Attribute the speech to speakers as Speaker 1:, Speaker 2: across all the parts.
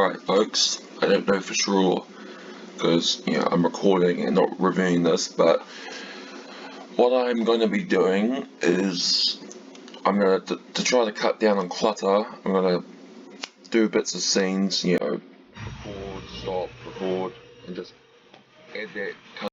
Speaker 1: Alright folks, I don't know for sure because I'm recording and not reviewing this, but what I'm going to be doing is I'm going to try to cut down on clutter. I'm going to do bits of scenes, record, stop, record, and just edit, cut.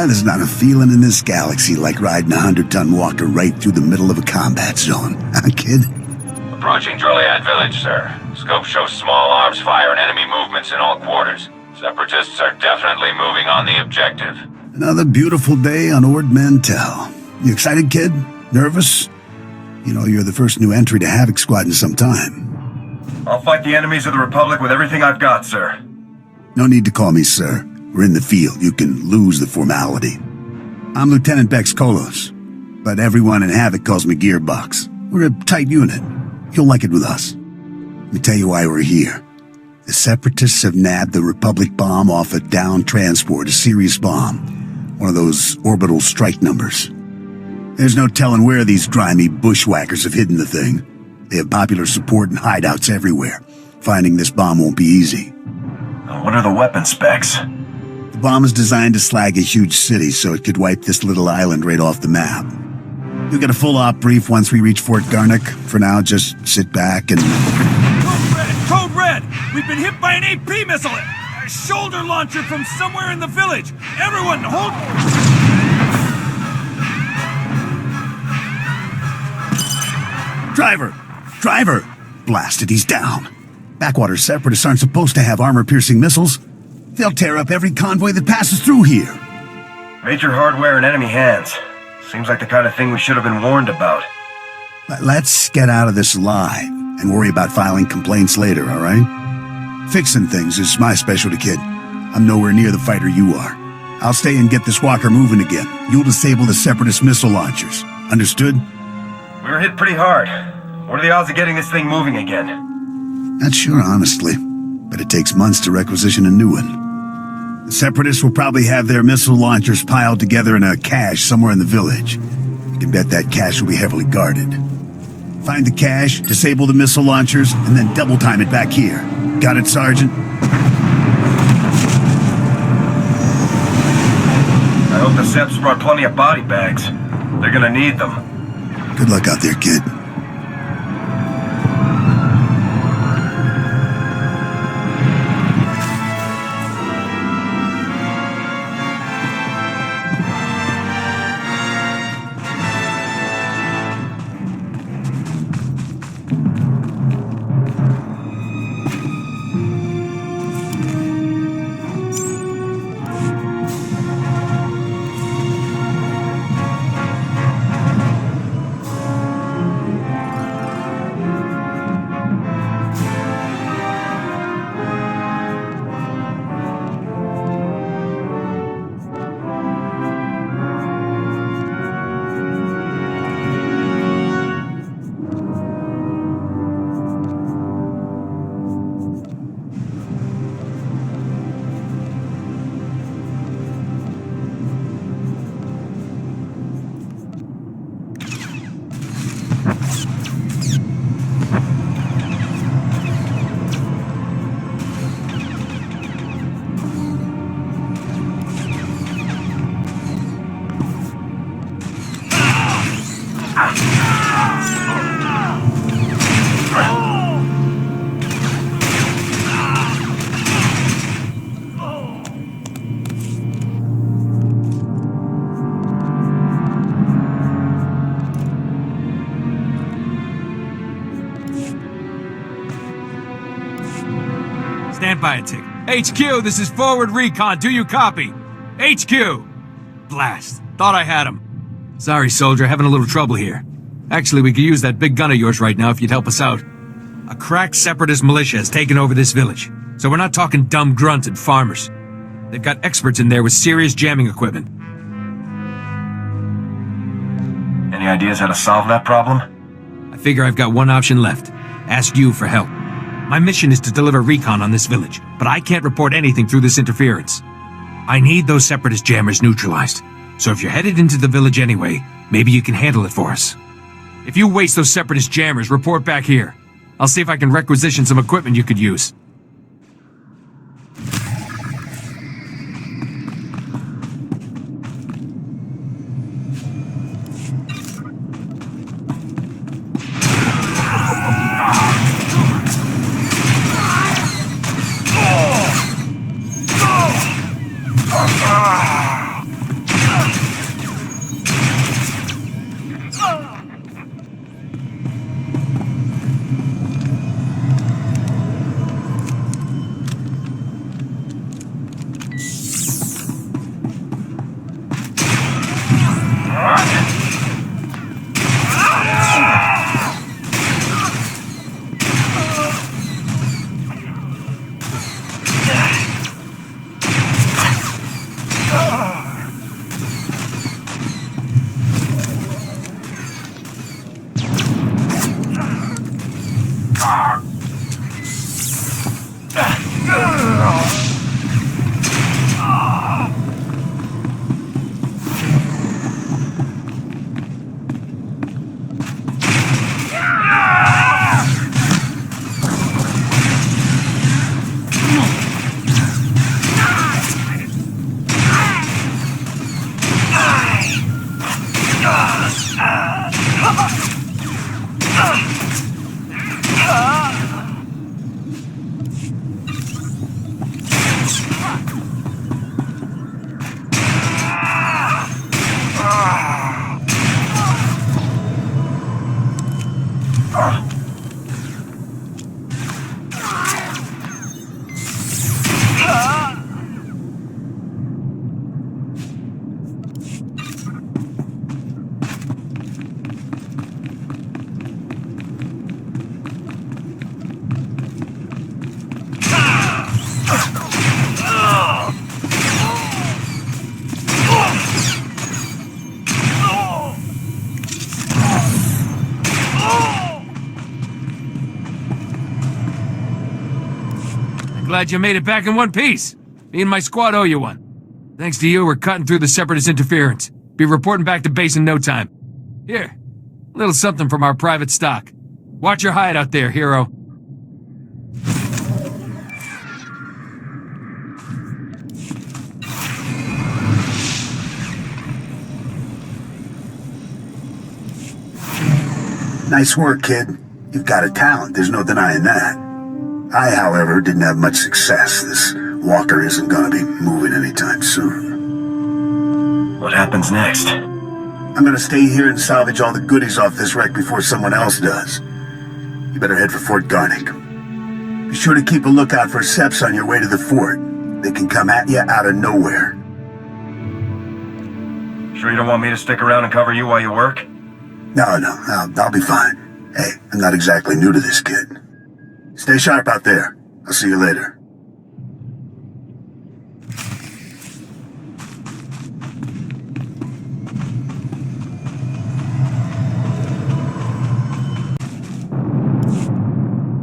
Speaker 2: There's not a feeling in this galaxy like riding a 100-ton walker right through the middle of a combat zone. Huh, kid?
Speaker 3: Approaching Droliad village, sir. Scope shows small arms fire and enemy movements in all quarters. Separatists are definitely moving on the objective.
Speaker 2: Another beautiful day on Ord Mantell. You excited, kid? Nervous? You know, you're the first new entry to Havoc Squad in some time.
Speaker 4: I'll fight the enemies of the Republic with everything I've got, sir.
Speaker 2: No need to call me sir. We're in the field. You can lose the formality. I'm Lieutenant Bex Kolos, but everyone in Havoc calls me Gearbox. We're a tight unit. You'll like it with us. Let me tell you why we're here. The Separatists have nabbed the Republic bomb off a downed transport, a Sirius bomb. One of those orbital strike numbers. There's no telling where these grimy bushwhackers have hidden the thing. They have popular support and hideouts everywhere. Finding this bomb won't be easy.
Speaker 4: What are the weapon specs?
Speaker 2: The bomb is designed to slag a huge city, so it could wipe this little island right off the map. You'll get a full op brief once we reach Fort Garnick. For now, just sit back and...
Speaker 5: Code Red! Code Red! We've been hit by an AP missile! A shoulder launcher from somewhere in the village! Everyone, hold...
Speaker 2: Driver! Driver! Blasted, he's down. Backwater Separatists aren't supposed to have armor-piercing missiles. They'll tear up every convoy that passes through here.
Speaker 4: Major hardware in enemy hands. Seems like the kind of thing we should have been warned about.
Speaker 2: Let's get out of this alive and worry about filing complaints later, all right? Fixing things is my specialty, kid. I'm nowhere near the fighter you are. I'll stay and get this walker moving again. You'll disable the Separatist missile launchers. Understood?
Speaker 4: We were hit pretty hard. What are the odds of getting this thing moving again?
Speaker 2: Not sure, honestly, but it takes months to requisition a new one. The Separatists will probably have their missile launchers piled together in a cache somewhere in the village. You can bet that cache will be heavily guarded. Find the cache, disable the missile launchers, and then double time it back here. Got it, Sergeant?
Speaker 4: I hope the Seps brought plenty of body bags. They're gonna need them.
Speaker 2: Good luck out there, kid.
Speaker 5: Stand by a tick. HQ, this is forward recon. Do you copy? HQ! Blast. Thought I had him. Sorry, soldier. Having a little trouble here. Actually, we could use that big gun of yours right now if you'd help us out. A crack separatist militia has taken over this village. So we're not talking dumb grunts and farmers. They've got experts in there with serious jamming equipment.
Speaker 4: Any ideas how to solve that problem?
Speaker 5: I figure I've got one option left. Ask you for help. My mission is to deliver recon on this village, but I can't report anything through this interference. I need those separatist jammers neutralized. So if you're headed into the village anyway, maybe you can handle it for us. If you waste those separatist jammers, report back here. I'll see if I can requisition some equipment you could use. glad you made it back in one piece. Me and my squad owe you one. Thanks to you, we're cutting through the Separatist interference. Be reporting back to base in no time. Here, a little something from our private stock. Watch your hide out there, hero.
Speaker 2: Nice work, kid. You've got a talent, there's no denying that. I, however, didn't have much success. This walker isn't gonna be moving anytime soon.
Speaker 4: What happens next?
Speaker 2: I'm gonna stay here and salvage all the goodies off this wreck before someone else does. You better head for Fort Garnick. Be sure to keep a lookout for Seps on your way to the fort. They can come at you out of nowhere.
Speaker 4: Sure you don't want me to stick around and cover you while you work?
Speaker 2: No, I'll be fine. Hey, I'm not exactly new to this, kid. Stay sharp out there. I'll see you later.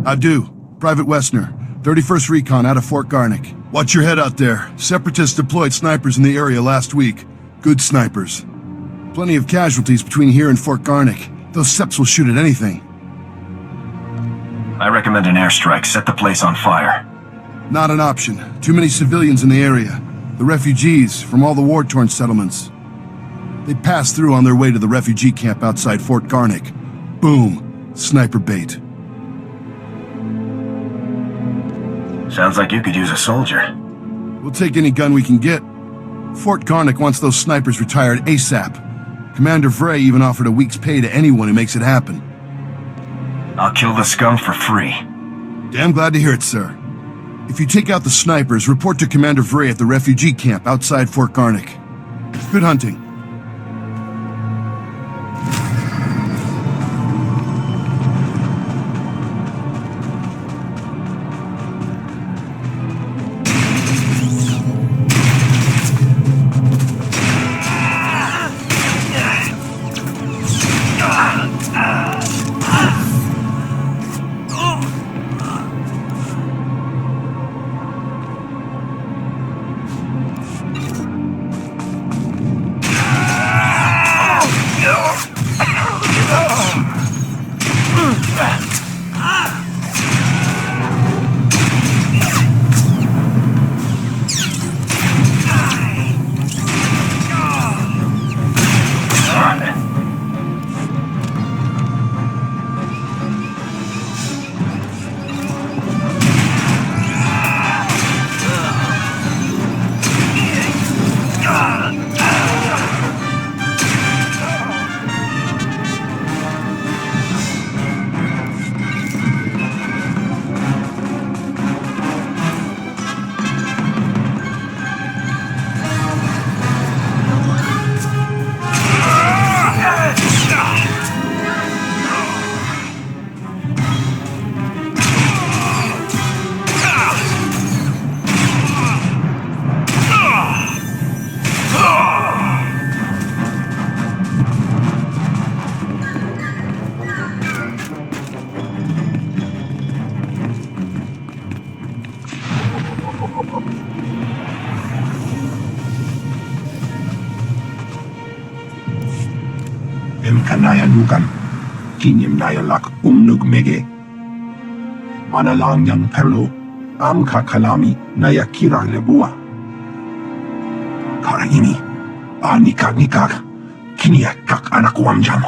Speaker 6: I do. Private Westner, 31st Recon out of Fort Garnick. Watch your head out there. Separatists deployed snipers in the area last week. Good snipers. Plenty of casualties between here and Fort Garnick. Those Seps will shoot at anything.
Speaker 4: I recommend an airstrike. Set the place on fire.
Speaker 6: Not an option. Too many civilians in the area. The refugees from all the war-torn settlements. They passed through on their way to the refugee camp outside Fort Garnick. Boom. Sniper bait.
Speaker 4: Sounds like you could use a soldier.
Speaker 6: We'll take any gun we can get. Fort Garnick wants those snipers retired ASAP. Commander Vray even offered a week's pay to anyone who makes it happen.
Speaker 4: I'll kill the scum for free.
Speaker 6: Damn glad to hear it, sir. If you take out the snipers, report to Commander Vray at the refugee camp outside Fort Garnick. Good hunting.
Speaker 7: Emkanayanukan, kinyem nayalak umnugmege. Manalang yang perlu, am kakalami nayakira lebua. Karangini, nikak, kiniakak anak wamjam.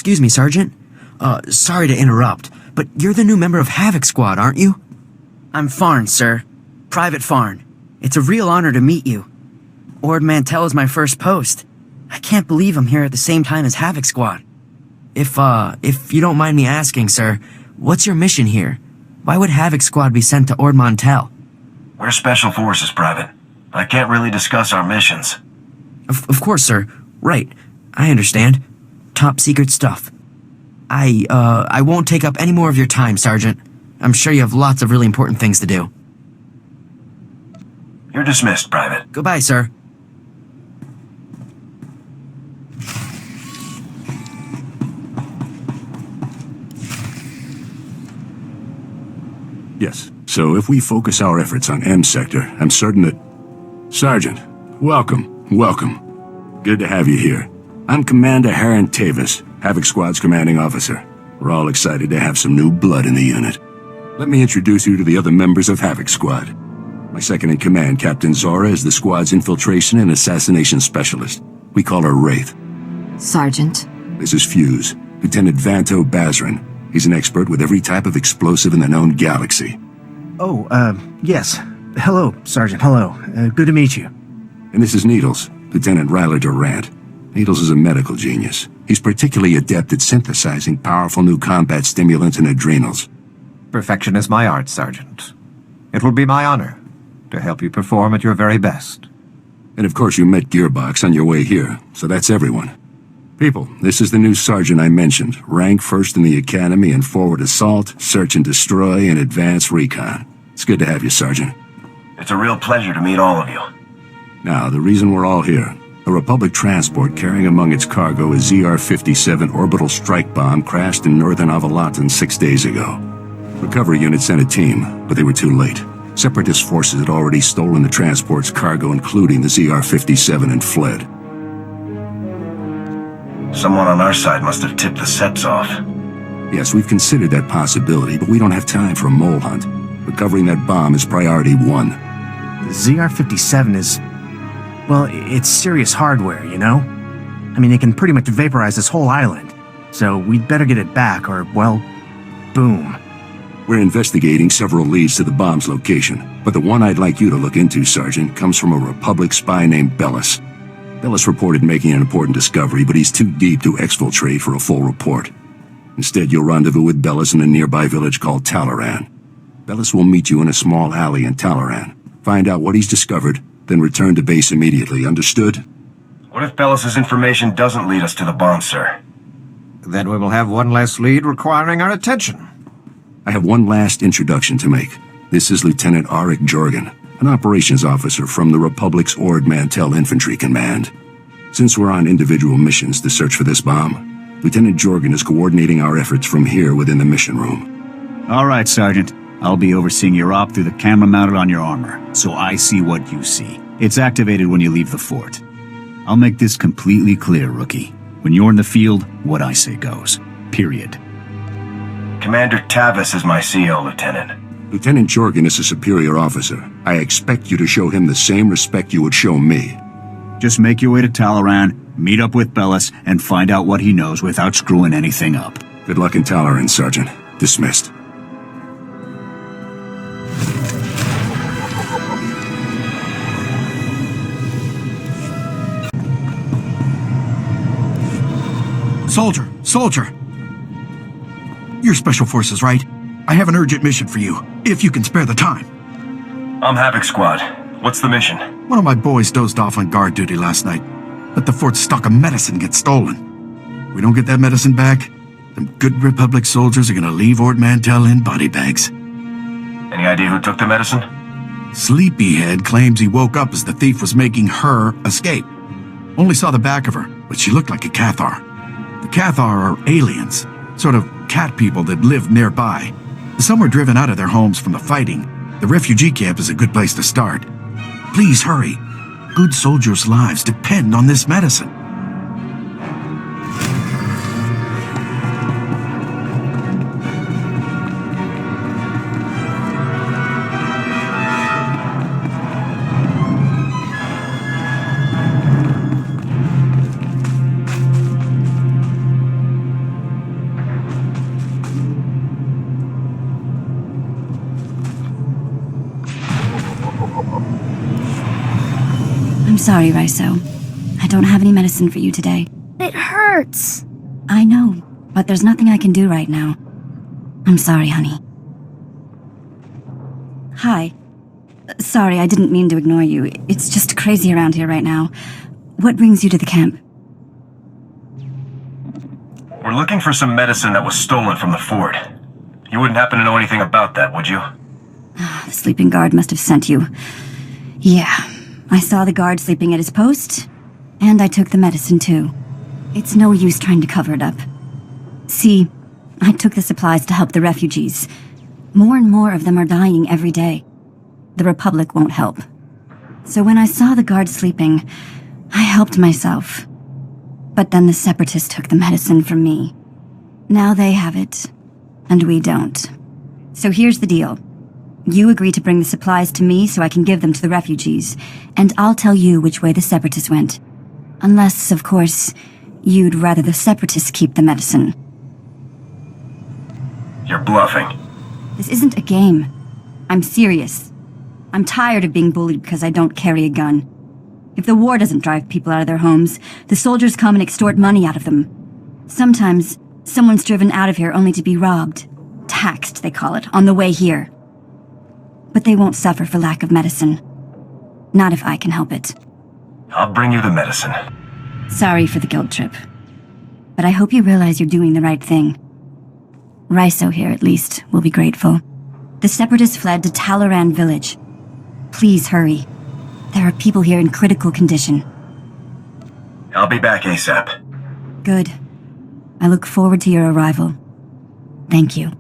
Speaker 8: Excuse me, Sergeant. Sorry to interrupt, but you're the new member of Havoc Squad, aren't you? I'm Farn, sir. Private Farn. It's a real honor to meet you. Ord Mantell is my first post. I can't believe I'm here at the same time as Havoc Squad. If you don't mind me asking, sir, what's your mission here? Why would Havoc Squad be sent to Ord Mantell?
Speaker 4: We're Special Forces, Private. I can't really discuss our missions.
Speaker 8: Of course, sir. Right. I understand. Top secret stuff. I won't take up any more of your time, Sergeant. I'm sure you have lots of really important things to do.
Speaker 4: You're dismissed, Private.
Speaker 8: Goodbye, sir.
Speaker 2: Yes. So if we focus our efforts on M Sector, I'm certain that... Sergeant, welcome. Good to have you here. I'm Commander Harren Tavis, Havoc Squad's commanding officer. We're all excited to have some new blood in the unit. Let me introduce you to the other members of Havoc Squad. My second-in-command, Captain Zora, is the squad's infiltration and assassination specialist. We call her Wraith.
Speaker 9: Sergeant.
Speaker 2: This is Fuse, Lieutenant Vanto Bazrin. He's an expert with every type of explosive in the known galaxy.
Speaker 10: Oh, yes. Hello, Sergeant, hello. Good to meet you.
Speaker 2: And this is Needles, Lieutenant Ryler Durant. Needles is a medical genius. He's particularly adept at synthesizing powerful new combat stimulants and adrenals.
Speaker 11: Perfection is my art, Sergeant. It will be my honor to help you perform at your very best.
Speaker 2: And of course you met Gearbox on your way here, so that's everyone. People, this is the new sergeant I mentioned, rank first in the Academy in forward assault, search and destroy, and advanced recon. It's good to have you, Sergeant.
Speaker 4: It's a real pleasure to meet all of you.
Speaker 2: Now, the reason we're all here. A Republic transport carrying among its cargo a ZR-57 orbital strike bomb crashed in northern Avalatan 6 days ago. Recovery unit sent a team, but they were too late. Separatist forces had already stolen the transport's cargo, including the ZR-57, and fled.
Speaker 4: Someone on our side must have tipped the Seps off.
Speaker 2: Yes, we've considered that possibility, but we don't have time for a mole hunt. Recovering that bomb is priority one.
Speaker 10: The ZR-57 is... well, it's serious hardware, you know? I mean, it can pretty much vaporize this whole island. So we'd better get it back, or, well, boom.
Speaker 2: We're investigating several leads to the bomb's location, but the one I'd like you to look into, Sergeant, comes from a Republic spy named Bellis. Bellis reported making an important discovery, but he's too deep to exfiltrate for a full report. Instead, you'll rendezvous with Bellis in a nearby village called Talaran. Bellis will meet you in a small alley in Talaran. Find out what he's discovered, then return to base immediately, understood?
Speaker 4: What if Bellis' information doesn't lead us to the bomb, sir?
Speaker 11: Then we will have one less lead requiring our attention.
Speaker 2: I have one last introduction to make. This is Lieutenant Arik Jorgen, an operations officer from the Republic's Ord Mantell Infantry Command. Since we're on individual missions to search for this bomb, Lieutenant Jorgen is coordinating our efforts from here within the mission room.
Speaker 12: All right, Sergeant. I'll be overseeing your op through the camera mounted on your armor, so I see what you see. It's activated when you leave the fort. I'll make this completely clear, Rookie. When you're in the field, what I say goes. Period.
Speaker 4: Commander Tavis is my CO, Lieutenant.
Speaker 2: Lieutenant Jorgen is a superior officer. I expect you to show him the same respect you would show me.
Speaker 12: Just make your way to Talaran, meet up with Bellis, and find out what he knows without screwing anything up.
Speaker 2: Good luck in Talaran, Sergeant. Dismissed.
Speaker 13: Soldier! You're Special Forces, right? I have an urgent mission for you, if you can spare the time.
Speaker 4: I'm Havoc Squad. What's the mission?
Speaker 13: One of my boys dozed off on guard duty last night. Let the fort's stock of medicine get stolen. We don't get that medicine back, them good Republic soldiers are gonna leave Ord Mantell in body bags.
Speaker 4: Any idea who took the medicine?
Speaker 13: Sleepyhead claims he woke up as the thief was making her escape. Only saw the back of her, but she looked like a Cathar. The Cathar are aliens, sort of cat people that live nearby. Some were driven out of their homes from the fighting. The refugee camp is a good place to start. Please hurry. Good soldiers' lives depend on this medicine.
Speaker 9: sorry, Raiso. I don't have any medicine for you today.
Speaker 14: It hurts.
Speaker 9: I know, but there's nothing I can do right now. I'm sorry, honey. Hi. Sorry, I didn't mean to ignore you. It's just crazy around here right now. What brings you to the camp?
Speaker 4: We're looking for some medicine that was stolen from the fort. You wouldn't happen to know anything about that, would you?
Speaker 9: The sleeping guard must have sent you. Yeah, I saw the guard sleeping at his post, and I took the medicine too. It's no use trying to cover it up. See, I took the supplies to help the refugees. More and more of them are dying every day. The Republic won't help. So when I saw the guard sleeping, I helped myself. But then the Separatists took the medicine from me. Now they have it, and we don't. So here's the deal. You agree to bring the supplies to me so I can give them to the refugees, and I'll tell you which way the Separatists went. Unless, of course, you'd rather the Separatists keep the medicine.
Speaker 4: You're bluffing.
Speaker 9: This isn't a game. I'm serious. I'm tired of being bullied because I don't carry a gun. If the war doesn't drive people out of their homes, the soldiers come and extort money out of them. Sometimes, someone's driven out of here only to be robbed. Taxed, they call it, on the way here. But they won't suffer for lack of medicine. Not if I can help it.
Speaker 4: I'll bring you the medicine.
Speaker 9: Sorry for the guilt trip. But I hope you realize you're doing the right thing. Raiso here, at least, will be grateful. The Separatists fled to Talaran village. Please hurry. There are people here in critical condition.
Speaker 4: I'll be back ASAP.
Speaker 9: Good. I look forward to your arrival. Thank you.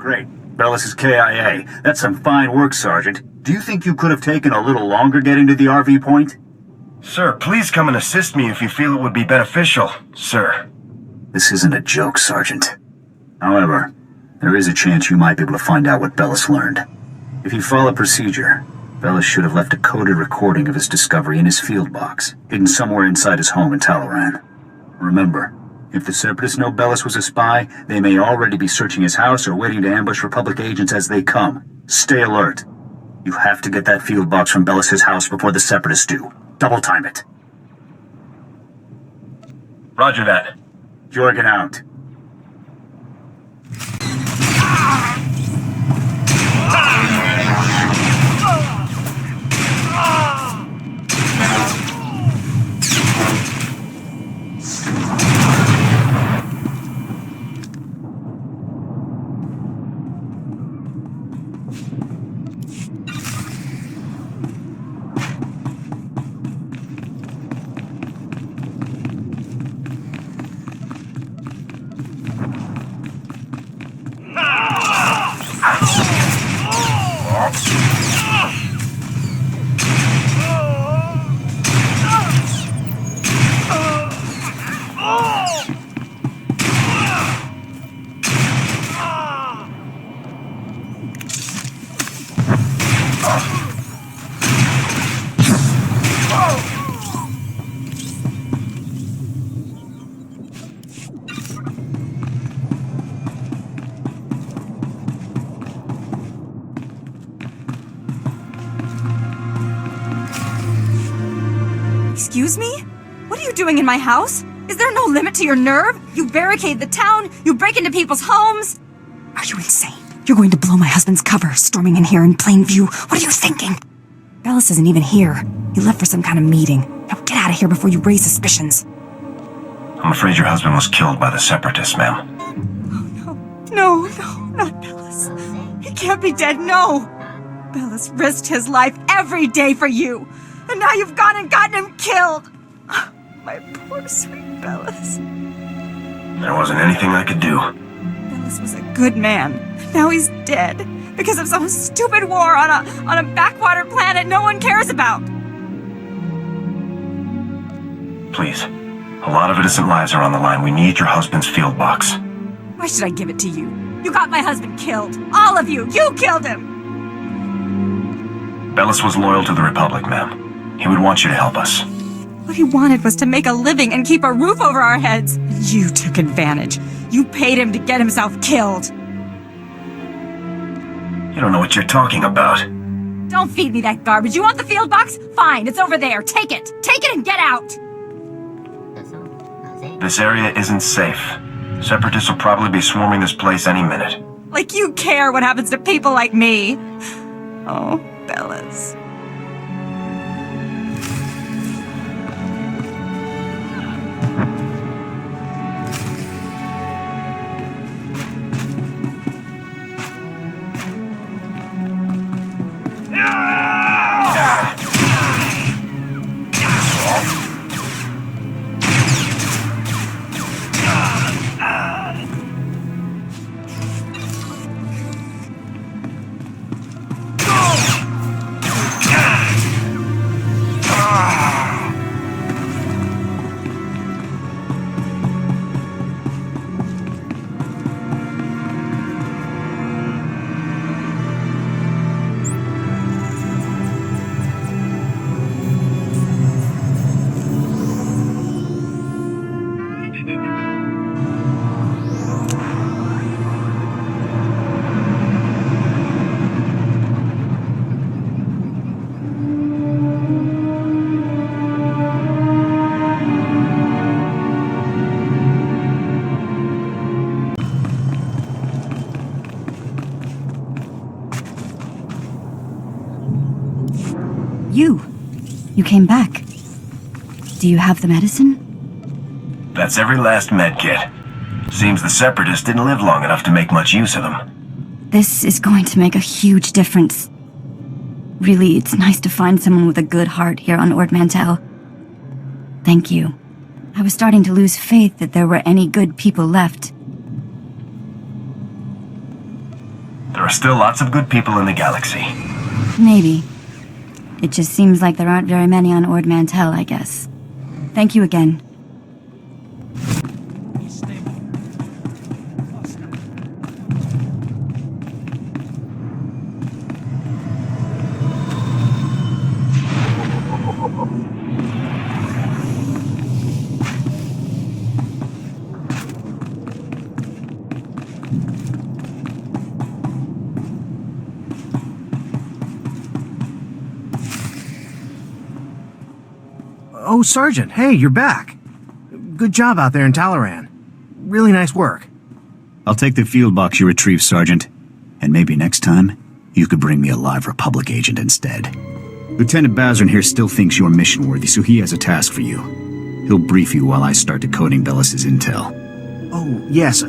Speaker 12: Great. Bellis is KIA. That's some fine work, Sergeant. Do you think you could have taken a little longer getting to the RV point?
Speaker 4: Sir, please come and assist me if you feel it would be beneficial, sir.
Speaker 12: This isn't a joke, Sergeant. However, there is a chance you might be able to find out what Bellis learned. If you follow procedure, Bellis should have left a coded recording of his discovery in his field box, hidden somewhere inside his home in Talaran. Remember, if the Separatists know Bellis was a spy, they may already be searching his house or waiting to ambush Republic agents as they come. Stay alert. You have to get that field box from Bellis' house before the Separatists do. Double time it.
Speaker 4: Roger that.
Speaker 12: Jorgen out.
Speaker 14: Excuse me? What are you doing in my house? Is there no limit to your nerve? You barricade the town, you break into people's homes.
Speaker 15: Are you insane? You're going to blow my husband's cover, storming in here in plain view. What are you thinking? Bellis isn't even here. He left for some kind of meeting. Now get out of here before you raise suspicions.
Speaker 4: I'm afraid your husband was killed by the Separatists, ma'am.
Speaker 14: No, not Bellis. He can't be dead, no. Bellis risked his life every day for you. And now you've gone and gotten him killed. My poor sweet Bellis.
Speaker 4: There wasn't anything I could do.
Speaker 14: Bellis was a good man. Now he's dead. Because of some stupid war on a backwater planet no one cares about.
Speaker 4: Please. A lot of innocent lives are on the line. We need your husband's field box.
Speaker 14: Why should I give it to you? You got my husband killed. All of you. You killed him.
Speaker 4: Bellis was loyal to the Republic, ma'am. He would want you to help us.
Speaker 14: What he wanted was to make a living and keep a roof over our heads. You took advantage. You paid him to get himself killed.
Speaker 4: You don't know what you're talking about.
Speaker 14: Don't feed me that garbage. You want the field box? Fine, it's over there. Take it. Take it and get out.
Speaker 4: This area isn't safe. Separatists will probably be swarming this place any minute.
Speaker 14: Like you care what happens to people like me. Oh, Bellis.
Speaker 9: You came back. Do you have the medicine?
Speaker 4: That's every last med kit. Seems the Separatists didn't live long enough to make much use of them.
Speaker 9: This is going to make a huge difference. Really, it's nice to find someone with a good heart here on Ord Mantell. Thank you. I was starting to lose faith that there were any good people left.
Speaker 4: There are still lots of good people in the galaxy.
Speaker 9: Maybe. It just seems like there aren't very many on Ord Mantell, I guess. Thank you again.
Speaker 10: Oh, Sergeant, hey, you're back. Good job out there in Talaran. Really nice work.
Speaker 12: I'll take the field box you retrieved, Sergeant. And maybe next time, you could bring me a live Republic agent instead. Lieutenant Bazrin here still thinks you're mission-worthy, so he has a task for you. He'll brief you while I start decoding Bellis's intel.
Speaker 10: Oh, yes,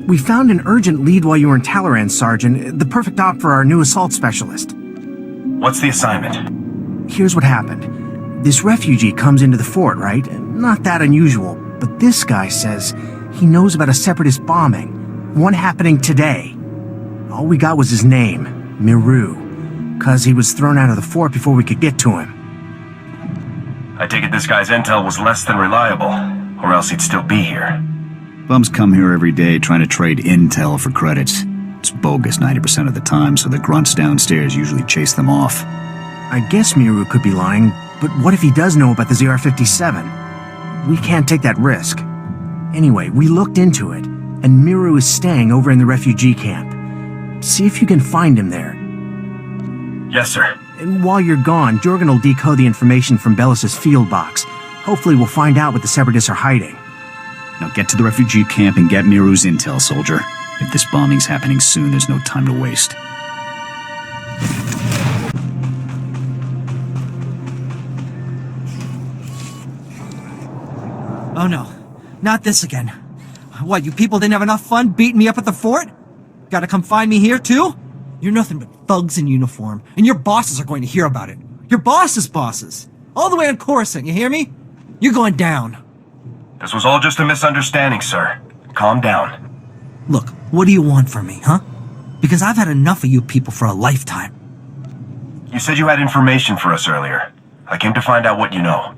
Speaker 10: we found an urgent lead while you were in Talaran, Sergeant. The perfect op for our new assault specialist.
Speaker 4: What's the assignment?
Speaker 10: Here's what happened. This refugee comes into the fort, right? Not that unusual, but this guy says he knows about a Separatist bombing, one happening today. All we got was his name, Miru, 'cause he was thrown out of the fort before we could get to him.
Speaker 4: I take it this guy's intel was less than reliable, or else he'd still be here.
Speaker 12: Bums come here every day trying to trade intel for credits. It's bogus 90% of the time, so the grunts downstairs usually chase them off.
Speaker 10: I guess Miru could be lying, but what if he does know about the ZR-57? We can't take that risk. Anyway, we looked into it, and Miru is staying over in the refugee camp. See if you can find him there.
Speaker 4: Yes, sir.
Speaker 10: And while you're gone, Jorgen will decode the information from Bellis's field box. Hopefully we'll find out what the Separatists are hiding.
Speaker 12: Now get to the refugee camp and get Miru's intel, soldier. If this bombing's happening soon, there's no time to waste.
Speaker 16: Oh no, not this again. What, you people didn't have enough fun beating me up at the fort? Gotta come find me here too? You're nothing but thugs in uniform, and your bosses are going to hear about it. Your boss's bosses. All the way on Coruscant, you hear me? You're going down.
Speaker 4: This was all just a misunderstanding, sir. Calm down.
Speaker 16: Look, what do you want from me, huh? Because I've had enough of you people for a lifetime.
Speaker 4: You said you had information for us earlier. I came to find out what you know.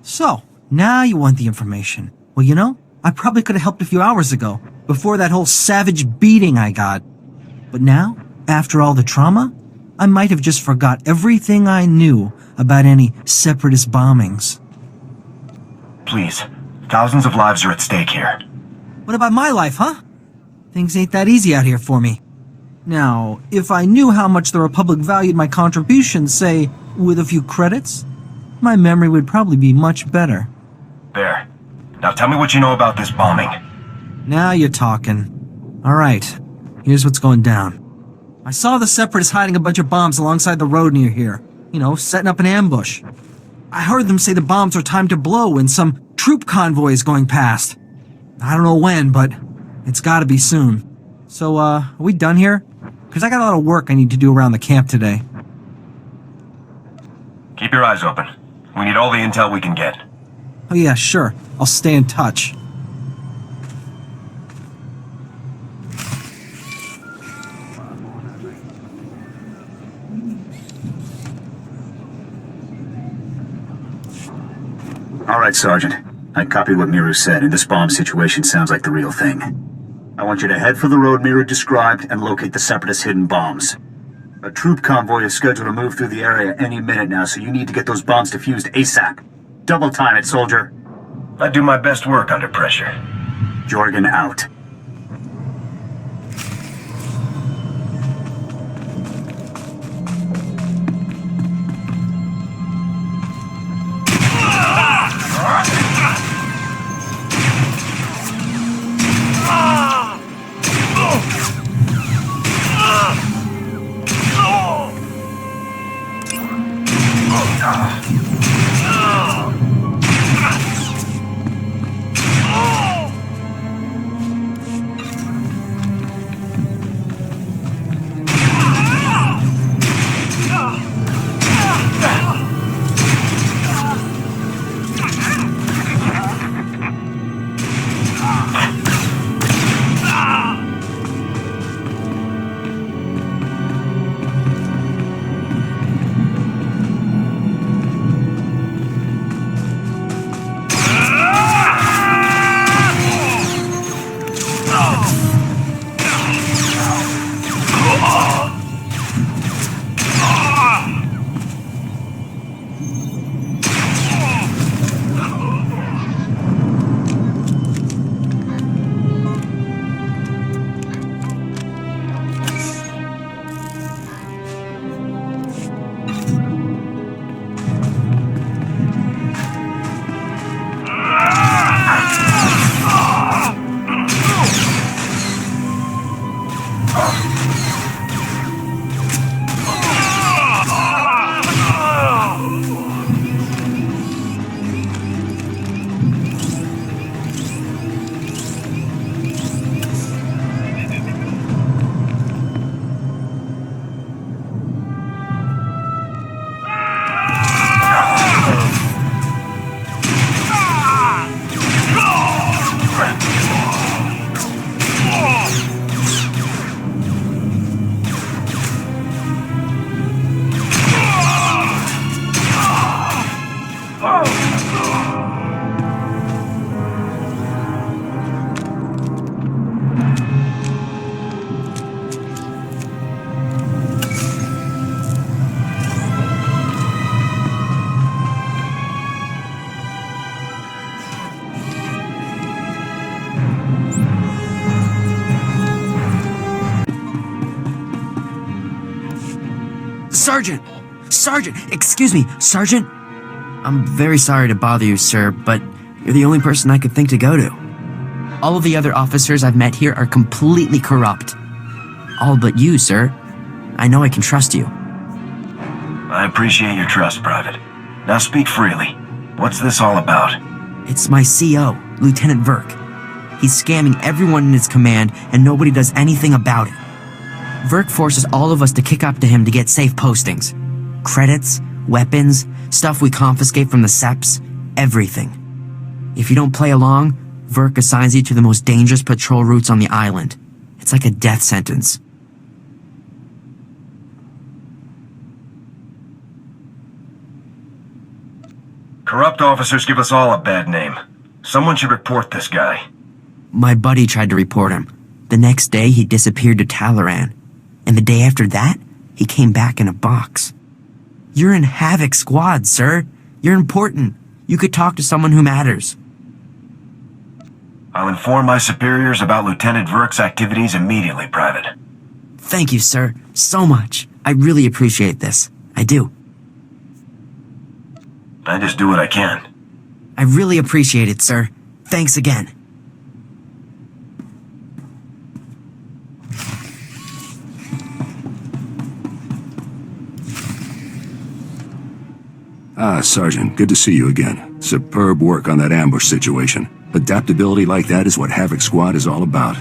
Speaker 16: So, now you want the information. Well, you know, I probably could have helped a few hours ago, before that whole savage beating I got. But now, after all the trauma, I might have just forgot everything I knew about any separatist bombings.
Speaker 4: Please, thousands of lives are at stake here.
Speaker 16: What about my life, huh? Things ain't that easy out here for me. Now, if I knew how much the Republic valued my contributions, say, with a few credits, my memory would probably be much better.
Speaker 4: There. Now tell me what you know about this bombing.
Speaker 16: Now you're talking. Alright, here's what's going down. I saw the Separatists hiding a bunch of bombs alongside the road near here. You know, setting up an ambush. I heard them say the bombs are timed to blow when some troop convoy is going past. I don't know when, but it's gotta be soon. So, are we done here? Because I got a lot of work I need to do around the camp today.
Speaker 4: Keep your eyes open. We need all the intel we can get.
Speaker 16: Oh yeah, sure. I'll stay in touch.
Speaker 12: All right, Sergeant. I copied what Miru said, and this bomb situation sounds like the real thing. I want you to head for the road Miru described and locate the Separatist hidden bombs. A troop convoy is scheduled to move through the area any minute now, so you need to get those bombs defused ASAP. Double time it, soldier.
Speaker 4: I do my best work under pressure.
Speaker 12: Jorgen out.
Speaker 16: Sergeant! Sergeant! Excuse me, Sergeant?
Speaker 8: I'm very sorry to bother you, sir, but you're the only person I could think to go to. All of the other officers I've met here are completely corrupt. All but you, sir. I know I can trust you.
Speaker 4: I appreciate your trust, Private. Now speak freely. What's this all about?
Speaker 8: It's my CO, Lieutenant Verk. He's scamming everyone in his command, and nobody does anything about it. Verk forces all of us to kick up to him to get safe postings. Credits, weapons, stuff we confiscate from the SEPs, everything. If you don't play along, Verk assigns you to the most dangerous patrol routes on the island. It's like a death sentence.
Speaker 4: Corrupt officers give us all a bad name. Someone should report this guy.
Speaker 8: My buddy tried to report him. The next day, he disappeared to Talaran. And the day after that, he came back in a box. You're in Havoc Squad, sir. You're important. You could talk to someone who matters.
Speaker 4: I'll inform my superiors about Lieutenant Verk's activities immediately, Private.
Speaker 8: Thank you, sir, so much. I really appreciate this. I do.
Speaker 4: I just do what I can.
Speaker 8: I really appreciate it, sir. Thanks again.
Speaker 17: Ah, Sergeant, good to see you again. Superb work on that ambush situation. Adaptability like that is what Havoc Squad is all about.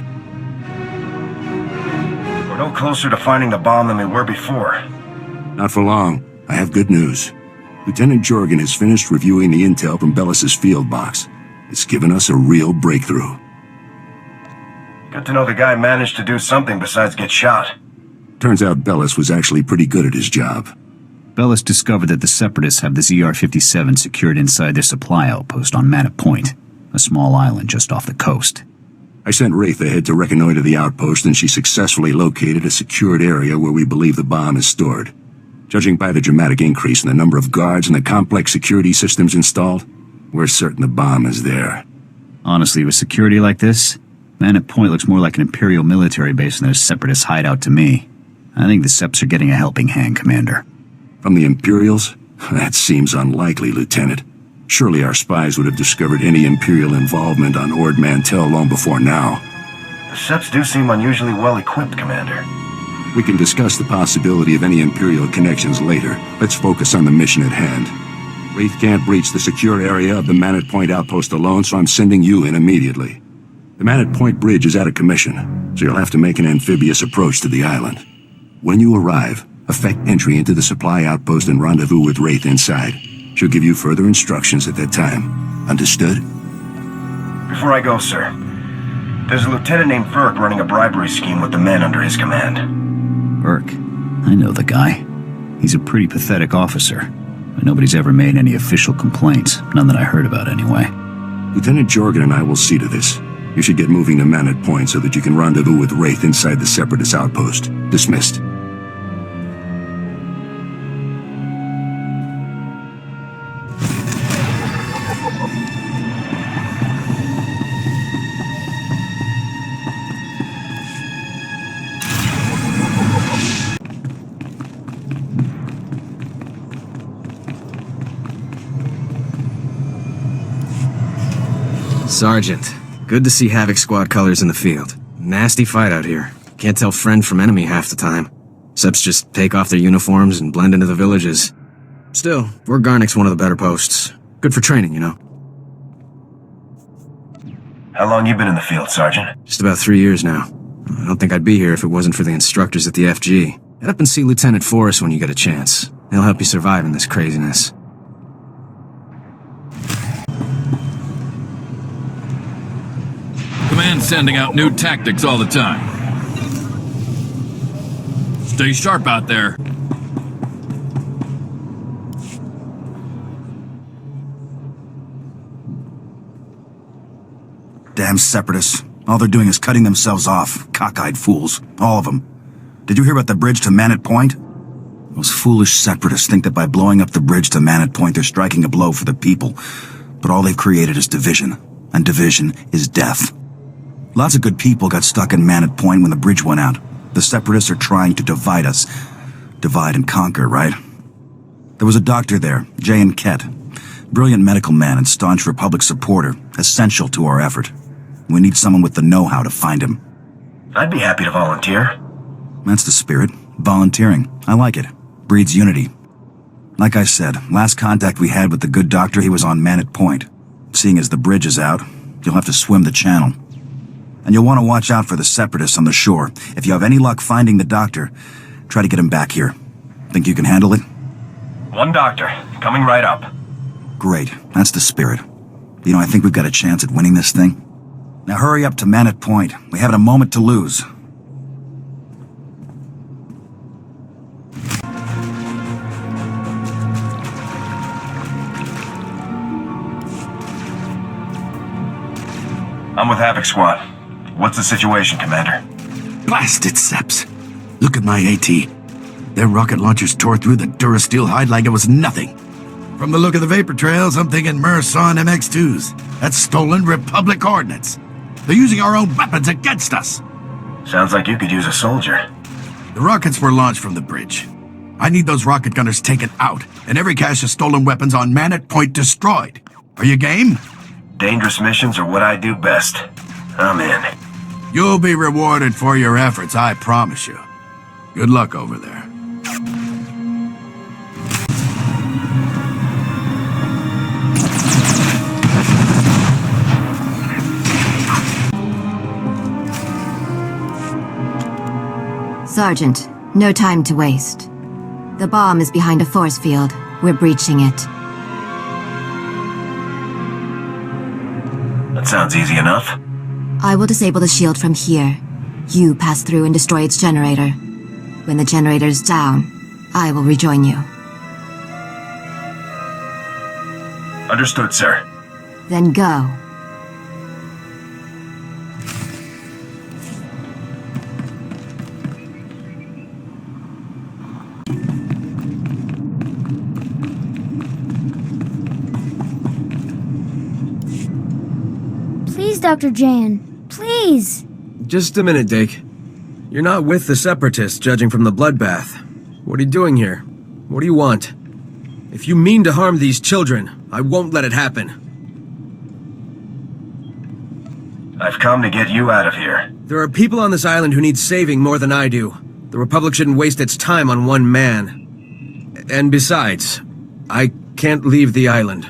Speaker 4: We're no closer to finding the bomb than we were before.
Speaker 17: Not for long. I have good news. Lieutenant Jorgen has finished reviewing the intel from Bellis's field box. It's given us a real breakthrough.
Speaker 4: Good to know the guy managed to do something besides get shot.
Speaker 17: Turns out Bellis was actually pretty good at his job.
Speaker 12: Bellis discovered that the Separatists have the ZR-57 secured inside their supply outpost on Manna Point, a small island just off the coast.
Speaker 17: I sent Wraith ahead to reconnoiter the outpost, and she successfully located a secured area where we believe the bomb is stored. Judging by the dramatic increase in the number of guards and the complex security systems installed, we're certain the bomb is there.
Speaker 12: Honestly, with security like this, Manna Point looks more like an Imperial military base than a Separatist hideout to me. I think the Seps are getting a helping hand, Commander.
Speaker 17: From the Imperials? That seems unlikely, Lieutenant. Surely our spies would have discovered any Imperial involvement on Ord Mantell long before now.
Speaker 4: The Seps do seem unusually well-equipped, Commander.
Speaker 17: We can discuss the possibility of any Imperial connections later. Let's focus on the mission at hand. Wraith can't breach the secure area of the Manat Point outpost alone, so I'm sending you in immediately. The Manat Point bridge is out of commission, so you'll have to make an amphibious approach to the island. When you arrive, effect entry into the supply outpost and rendezvous with Wraith inside. She'll give you further instructions at that time. Understood?
Speaker 4: Before I go, sir, there's a lieutenant named Verk running a bribery scheme with the men under his command.
Speaker 12: Verk? I know the guy. He's a pretty pathetic officer. But nobody's ever made any official complaints. None that I heard about, anyway.
Speaker 17: Lieutenant Jorgen and I will see to this. You should get moving to Manat Point so that you can rendezvous with Wraith inside the Separatist outpost. Dismissed.
Speaker 18: Sergeant, good to see Havoc Squad colors in the field. Nasty fight out here. Can't tell friend from enemy half the time. Seps just take off their uniforms and blend into the villages. Still, Fort Garnic's one of the better posts. Good for training, you know.
Speaker 4: How long you been in the field, Sergeant?
Speaker 18: Just about 3 years now. I don't think I'd be here if it wasn't for the instructors at the FG. Head up and see Lieutenant Forrest when you get a chance. He'll help you survive in this craziness.
Speaker 19: Command's sending out new tactics all the time. Stay sharp out there.
Speaker 2: Damn Separatists. All they're doing is cutting themselves off. Cockeyed fools. All of them. Did you hear about the bridge to Manat Point? Those foolish Separatists think that by blowing up the bridge to Manat Point they're striking a blow for the people. But all they've created is division. And division is death. Lots of good people got stuck in Manat Point when the bridge went out. The Separatists are trying to divide us. Divide and conquer, right? There was a doctor there, Jay and Ket.
Speaker 12: Brilliant medical man and staunch Republic supporter, essential to our effort. We need someone with the know-how to find him.
Speaker 4: I'd be happy to volunteer.
Speaker 12: That's the spirit. Volunteering. I like it. Breeds unity. Like I said, last contact we had with the good doctor, he was on Manat Point. Seeing as the bridge is out, you'll have to swim the channel. And you'll want to watch out for the Separatists on the shore. If you have any luck finding the doctor, try to get him back here. Think you can handle it?
Speaker 4: One doctor, coming right up.
Speaker 12: Great. That's the spirit. You know, I think we've got a chance at winning this thing. Now hurry up to Manat Point. We haven't a moment to lose.
Speaker 4: I'm with Havoc Squad. What's the situation, Commander?
Speaker 13: Blasted Seps. Look at my AT. Their rocket launchers tore through the Durasteel hide like it was nothing. From the look of the vapor trails, I'm thinking Murson MX-2s. That's stolen Republic ordnance. They're using our own weapons against us.
Speaker 4: Sounds like you could use a soldier.
Speaker 13: The rockets were launched from the bridge. I need those rocket gunners taken out, and every cache of stolen weapons on Manat Point destroyed. Are you game?
Speaker 4: Dangerous missions are what I do best. I'm in.
Speaker 13: You'll be rewarded for your efforts, I promise you. Good luck over there.
Speaker 20: Sergeant, no time to waste. The bomb is behind a force field. We're breaching it.
Speaker 4: That sounds easy enough.
Speaker 20: I will disable the shield from here. You pass through and destroy its generator. When the generator's down, I will rejoin you.
Speaker 4: Understood, sir.
Speaker 20: Then go.
Speaker 21: Please, Dr. Jan. Please!
Speaker 18: Just a minute, Dake. You're not with the Separatists, judging from the bloodbath. What are you doing here? What do you want? If you mean to harm these children, I won't let it happen.
Speaker 4: I've come to get you out of here.
Speaker 18: There are people on this island who need saving more than I do. The Republic shouldn't waste its time on one man. And besides, I can't leave the island.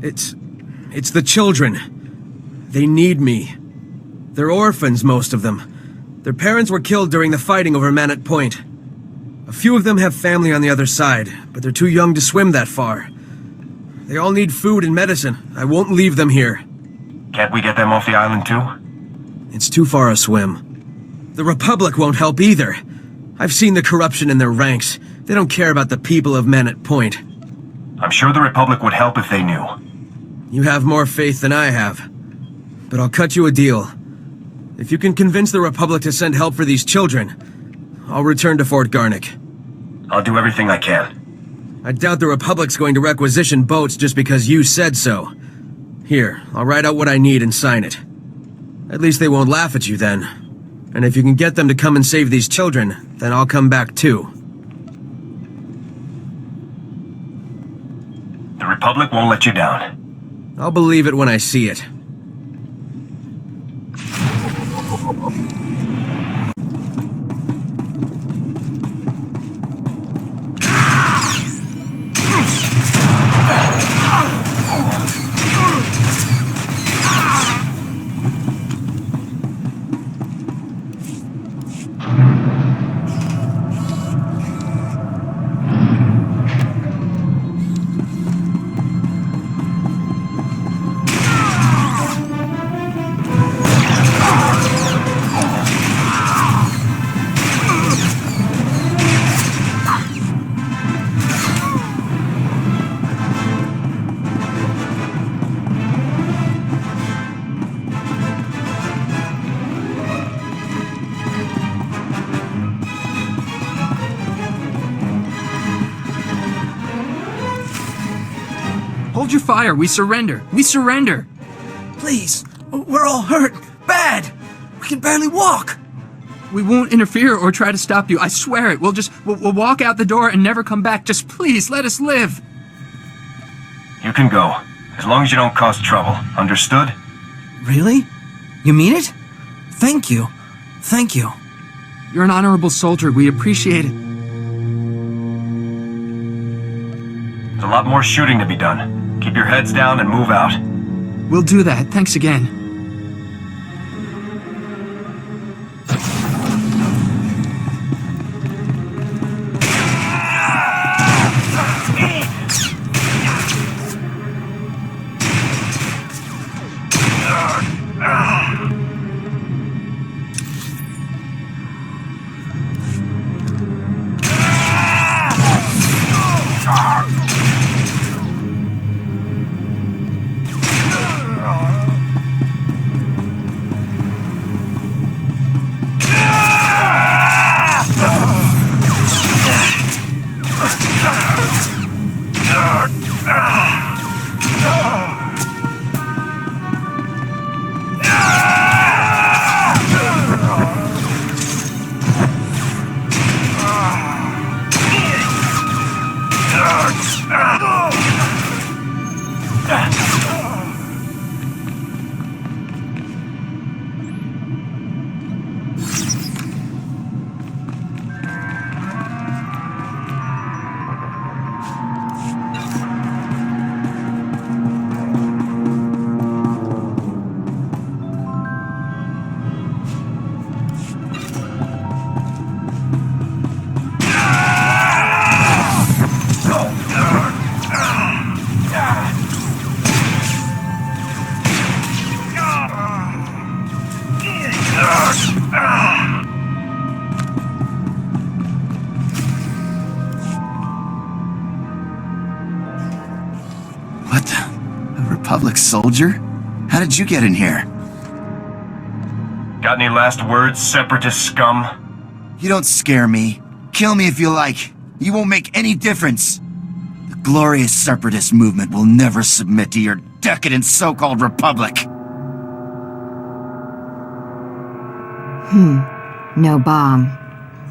Speaker 18: It's the children. They need me. They're orphans, most of them. Their parents were killed during the fighting over Manat Point. A few of them have family on the other side, but they're too young to swim that far. They all need food and medicine. I won't leave them here.
Speaker 4: Can't we get them off the island too?
Speaker 18: It's too far a swim. The Republic won't help either. I've seen the corruption in their ranks. They don't care about the people of Manat Point.
Speaker 4: I'm sure the Republic would help if they knew.
Speaker 18: You have more faith than I have. But I'll cut you a deal. If you can convince the Republic to send help for these children, I'll return to Fort Garnick.
Speaker 4: I'll do everything I can.
Speaker 18: I doubt the Republic's going to requisition boats just because you said so. Here, I'll write out what I need and sign it. At least they won't laugh at you then. And if you can get them to come and save these children, then I'll come back too.
Speaker 4: The Republic won't let you down.
Speaker 18: I'll believe it when I see it.
Speaker 5: Hold your fire. We surrender. We surrender.
Speaker 16: Please. We're all hurt. Bad. We can barely walk.
Speaker 5: We won't interfere or try to stop you. I swear it. We'll walk out the door and never come back. Just please let us live.
Speaker 4: You can go. As long as you don't cause trouble. Understood?
Speaker 16: Really? You mean it? Thank you. Thank you.
Speaker 13: You're an honorable soldier. We appreciate it.
Speaker 4: There's a lot more shooting to be done. Keep your heads down and move out.
Speaker 13: We'll do that. Thanks again.
Speaker 1: Soldier? How did you get in here?
Speaker 4: Got any last words, separatist scum?
Speaker 1: You don't scare me. Kill me if you like. You won't make any difference. The glorious separatist movement will never submit to your decadent so-called republic.
Speaker 20: No bomb.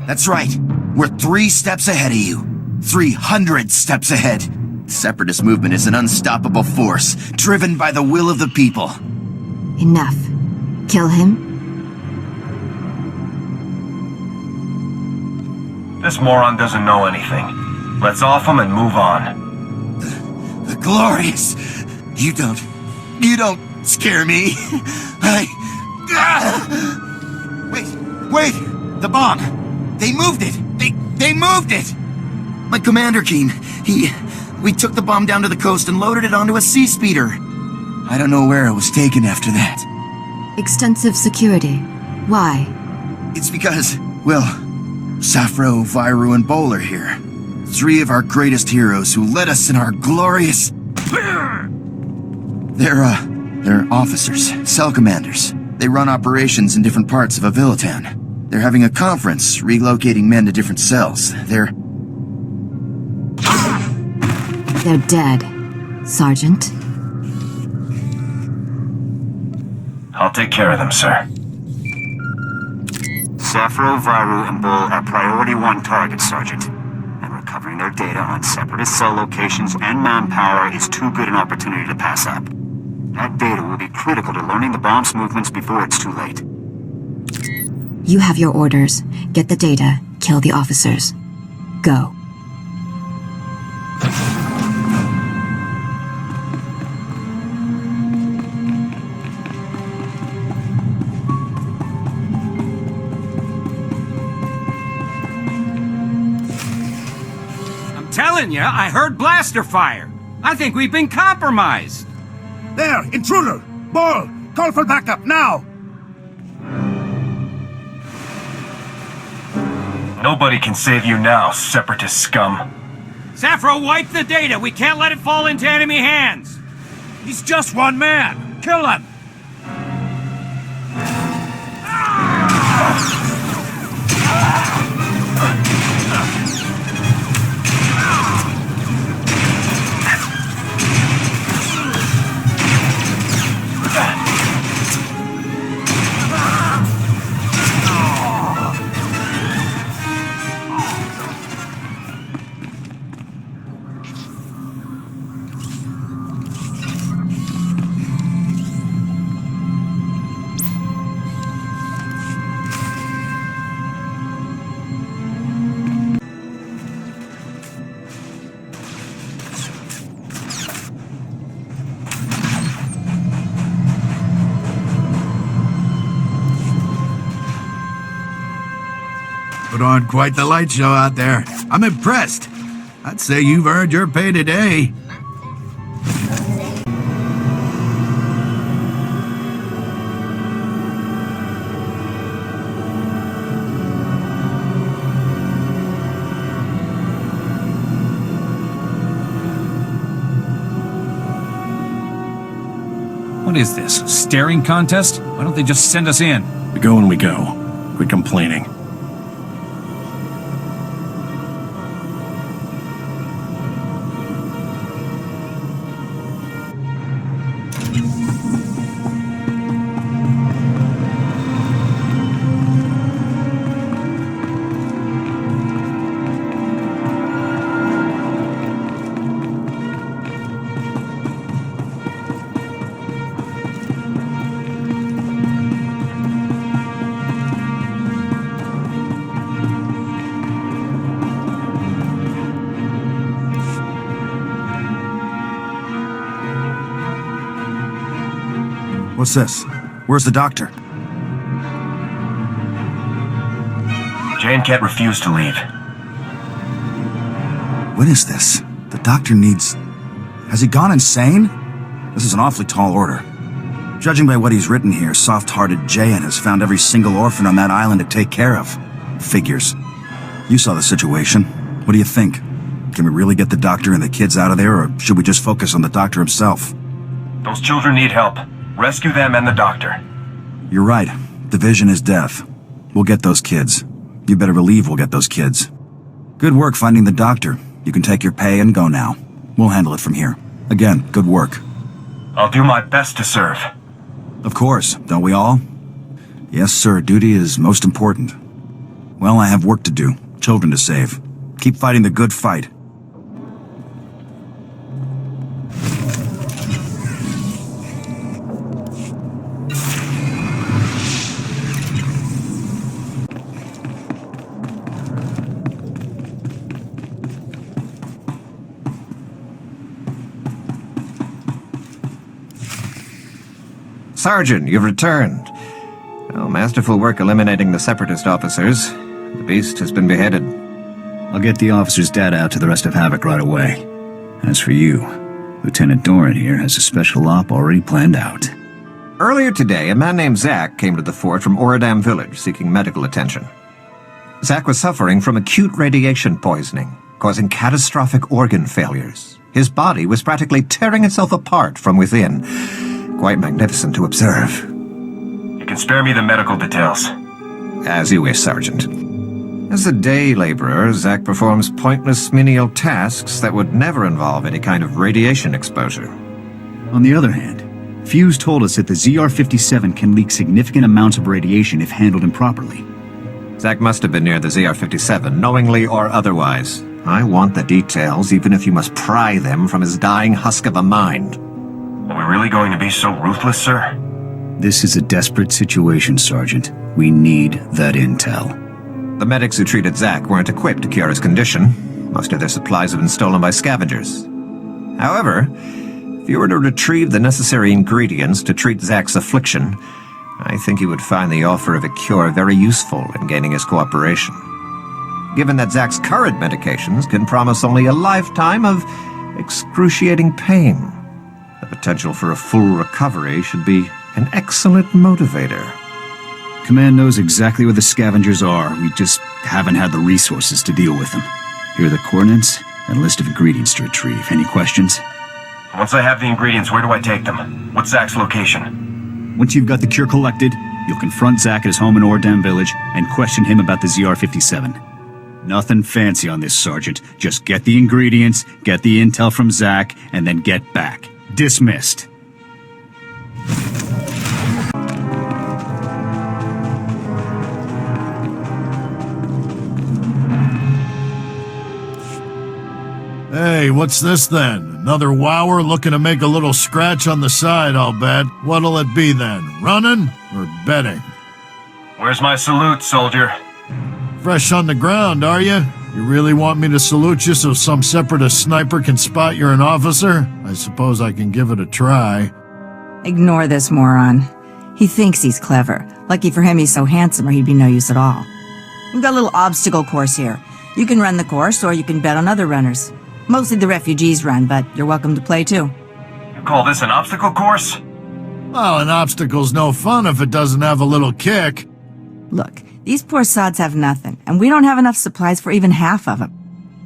Speaker 1: That's right. We're 3 steps ahead of you. 300 steps ahead. The separatist movement is an unstoppable force, driven by the will of the people.
Speaker 20: Enough. Kill him?
Speaker 4: This moron doesn't know anything. Let's off him and move on.
Speaker 1: The glorious... You don't scare me. Wait! The bomb! They moved it! They moved it! My commander came. We took the bomb down to the coast and loaded it onto a sea speeder. I don't know where it was taken after that.
Speaker 20: Extensive security. Why?
Speaker 1: It's because, well, SWTOR, Viru, and Bol are here. 3 of our greatest heroes who led us in our glorious... They're officers, cell commanders. They run operations in different parts of Avilatown. They're having a conference, relocating men to different cells. They're
Speaker 20: dead, Sergeant.
Speaker 4: I'll take care of them, sir.
Speaker 22: SWTOR, Viru, and Bol are priority 1 targets, Sergeant. And recovering their data on separatist cell locations and manpower is too good an opportunity to pass up. That data will be critical to learning the bomb's movements before it's too late.
Speaker 20: You have your orders. Get the data, kill the officers. Go.
Speaker 5: Telling you, I heard blaster fire. I think we've been compromised.
Speaker 23: There, intruder! Bol, call for backup, now!
Speaker 4: Nobody can save you now, separatist scum.
Speaker 5: SWTOR, wipe the data. We can't let it fall into enemy hands.
Speaker 23: He's just 1 man. Kill him!
Speaker 13: Put on quite the light show out there. I'm impressed. I'd say you've earned your pay today.
Speaker 3: What is this, a staring contest? Why don't they just send us in?
Speaker 6: We go when we go. Quit complaining.
Speaker 7: What's this? Where's the doctor?
Speaker 4: Jay and Ket refused to leave.
Speaker 7: What is this? The doctor needs... Has he gone insane? This is an awfully tall order. Judging by what he's written here, soft-hearted Jayan has found every single orphan on that island to take care of. Figures. You saw the situation. What do you think? Can we really get the doctor and the kids out of there, or should we just focus on the doctor himself?
Speaker 4: Those children need help. Rescue them and the doctor.
Speaker 7: You're right. Division is death. We'll get those kids. You better believe we'll get those kids. Good work finding the doctor. You can take your pay and go now. We'll handle it from here. Again, good work.
Speaker 4: I'll do my best to serve.
Speaker 7: Of course, don't we all? Yes, sir, duty is most important. Well, I have work to do. Children to save. Keep fighting the good fight.
Speaker 11: Sergeant, you've returned. Oh, masterful work eliminating the Separatist officers. The beast has been beheaded.
Speaker 12: I'll get the officer's data out to the rest of Havoc right away. As for you, Lieutenant Doran here has a special op already planned out.
Speaker 11: Earlier today, a man named Zach came to the fort from Oradam village seeking medical attention. Zach was suffering from acute radiation poisoning, causing catastrophic organ failures. His body was practically tearing itself apart from within. Quite magnificent to observe.
Speaker 4: You can spare me the medical details.
Speaker 11: As you wish, Sergeant. As a day laborer, Zach performs pointless menial tasks that would never involve any kind of radiation exposure.
Speaker 12: On the other hand, Fuse told us that the ZR-57 can leak significant amounts of radiation if handled improperly.
Speaker 11: Zach must have been near the ZR-57, knowingly or otherwise. I want the details, even if you must pry them from his dying husk of a mind.
Speaker 4: Are we really going to be so ruthless, sir?
Speaker 12: This is a desperate situation, Sergeant. We need that intel.
Speaker 11: The medics who treated Zach weren't equipped to cure his condition. Most of their supplies have been stolen by scavengers. However, if you were to retrieve the necessary ingredients to treat Zach's affliction, I think you would find the offer of a cure very useful in gaining his cooperation. Given that Zach's current medications can promise only a lifetime of excruciating pain, the potential for a full recovery should be an excellent motivator.
Speaker 12: Command knows exactly where the scavengers are. We just haven't had the resources to deal with them. Here are the coordinates and a list of ingredients to retrieve. Any questions?
Speaker 4: Once I have the ingredients, where do I take them? What's Zach's location?
Speaker 12: Once you've got the cure collected, you'll confront Zach at his home in Oradam village and question him about the ZR-57. Nothing fancy on this, Sergeant. Just get the ingredients, get the intel from Zach, and then get back. Dismissed.
Speaker 23: Hey, what's this then? Another wower looking to make a little scratch on the side, I'll bet. What'll it be then? Running or betting?
Speaker 4: Where's my salute, soldier?
Speaker 23: Fresh on the ground, are you? You really want me to salute you so some Separatist sniper can spot you're an officer? I suppose I can give it a try.
Speaker 14: Ignore this moron. He thinks he's clever. Lucky for him he's so handsome or he'd be no use at all.
Speaker 9: We've got a little obstacle course here. You can run the course, or you can bet on other runners. Mostly the refugees run, but you're welcome to play too.
Speaker 4: You call this an obstacle course?
Speaker 23: Well, an obstacle's no fun if it doesn't have a little kick.
Speaker 9: Look, these poor sods have nothing, and we don't have enough supplies for even half of them.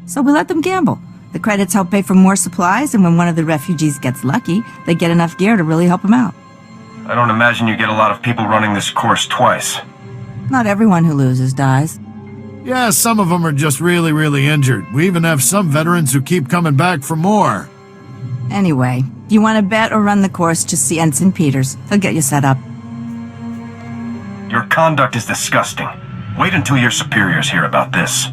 Speaker 9: So we let them gamble. The credits help pay for more supplies, and when one of the refugees gets lucky, they get enough gear to really help them out.
Speaker 4: I don't imagine you get a lot of people running this course twice.
Speaker 9: Not everyone who loses dies.
Speaker 23: Yeah, some of them are just really, really injured. We even have some veterans who keep coming back for more.
Speaker 9: Anyway, if you want to bet or run the course, just see Ensign Peters. He'll get you set up.
Speaker 4: Your conduct is disgusting. Wait until your superiors hear about this.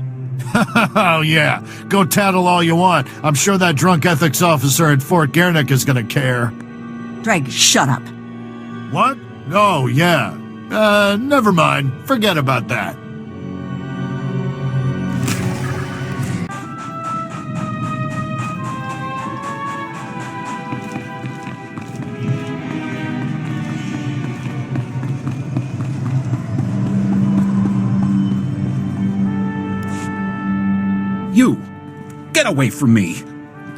Speaker 23: Oh, yeah. Go tattle all you want. I'm sure that drunk ethics officer at Fort Gernick is gonna care.
Speaker 9: Dreg, shut up.
Speaker 23: What? Oh, yeah. Never mind. Forget about that.
Speaker 10: You! Get away from me!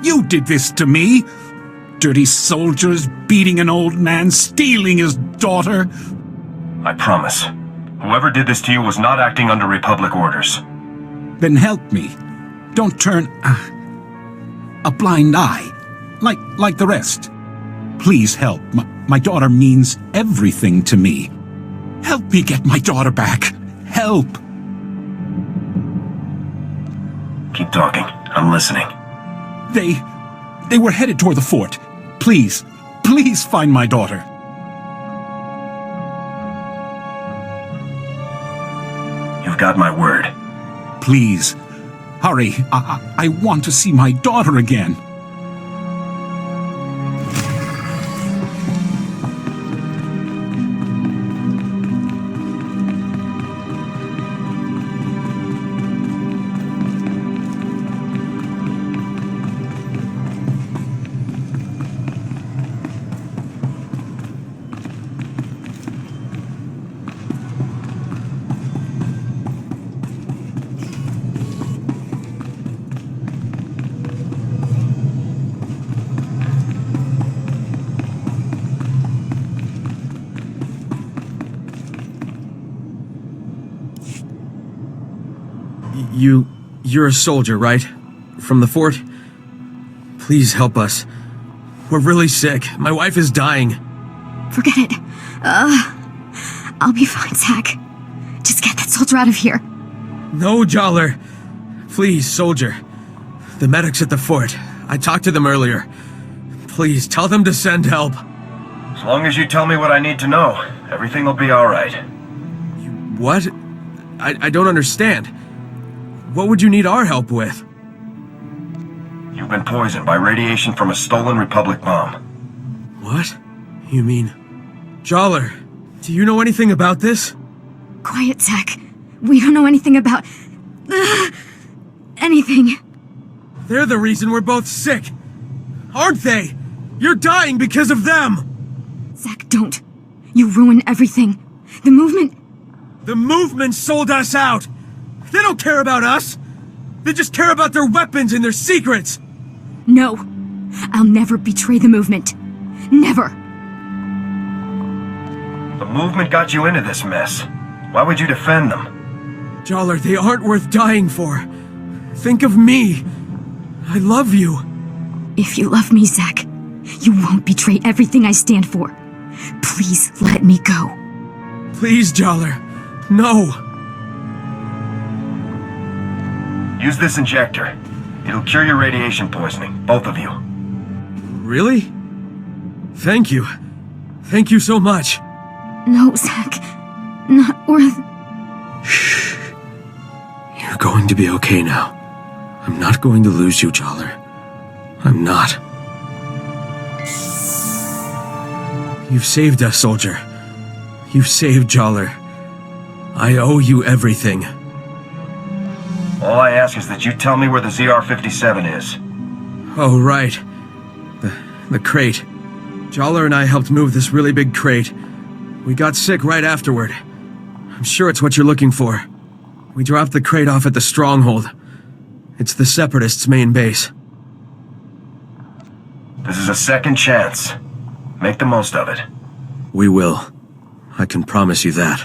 Speaker 10: You did this to me! Dirty soldiers beating an old man, stealing his daughter!
Speaker 4: I promise. Whoever did this to you was not acting under Republic orders.
Speaker 10: Then help me. Don't turn a blind eye, like the rest. Please help. My daughter means everything to me. Help me get my daughter back. Help!
Speaker 4: Keep talking. I'm listening.
Speaker 10: They were headed toward the fort. Please find my daughter.
Speaker 4: You've got my word.
Speaker 10: Please, hurry. I want to see my daughter again.
Speaker 15: You're a soldier, right? From the fort? Please help us. We're really sick. My wife is dying.
Speaker 21: Forget it. I'll be fine, Zach. Just get that soldier out of here.
Speaker 15: No, Jollar. Please, soldier. The medics at the fort. I talked to them earlier. Please, tell them to send help.
Speaker 4: As long as you tell me what I need to know, everything will be alright.
Speaker 15: What? I don't understand. What would you need our help with?
Speaker 4: You've been poisoned by radiation from a stolen Republic bomb.
Speaker 15: What? You mean... Jollar, do you know anything about this?
Speaker 21: Quiet, Zach. We don't know anything about... anything.
Speaker 15: They're the reason we're both sick. Aren't they? You're dying because of them!
Speaker 21: Zach, don't. You ruin everything. The movement...
Speaker 15: The movement sold us out! They don't care about us! They just care about their weapons and their secrets!
Speaker 21: No. I'll never betray the movement. Never.
Speaker 4: The movement got you into this mess. Why would you defend them?
Speaker 15: Jollar, they aren't worth dying for. Think of me. I love you.
Speaker 21: If you love me, Zach, you won't betray everything I stand for. Please let me go.
Speaker 15: Please, Jollar. No.
Speaker 4: Use this injector. It'll cure your radiation poisoning, both of you.
Speaker 15: Really? Thank you. Thank you so much.
Speaker 21: No, Zach. Not worth...
Speaker 15: Shh. You're going to be okay now. I'm not going to lose you, Jollar. I'm not. You've saved us, soldier. You've saved Jollar. I owe you everything.
Speaker 4: All I ask is that you tell me where the ZR-57 is.
Speaker 15: Oh, right. The crate. Jollar and I helped move this really big crate. We got sick right afterward. I'm sure it's what you're looking for. We dropped the crate off at the Stronghold. It's the Separatists' main base.
Speaker 4: This is a second chance. Make the most of it.
Speaker 15: We will. I can promise you that.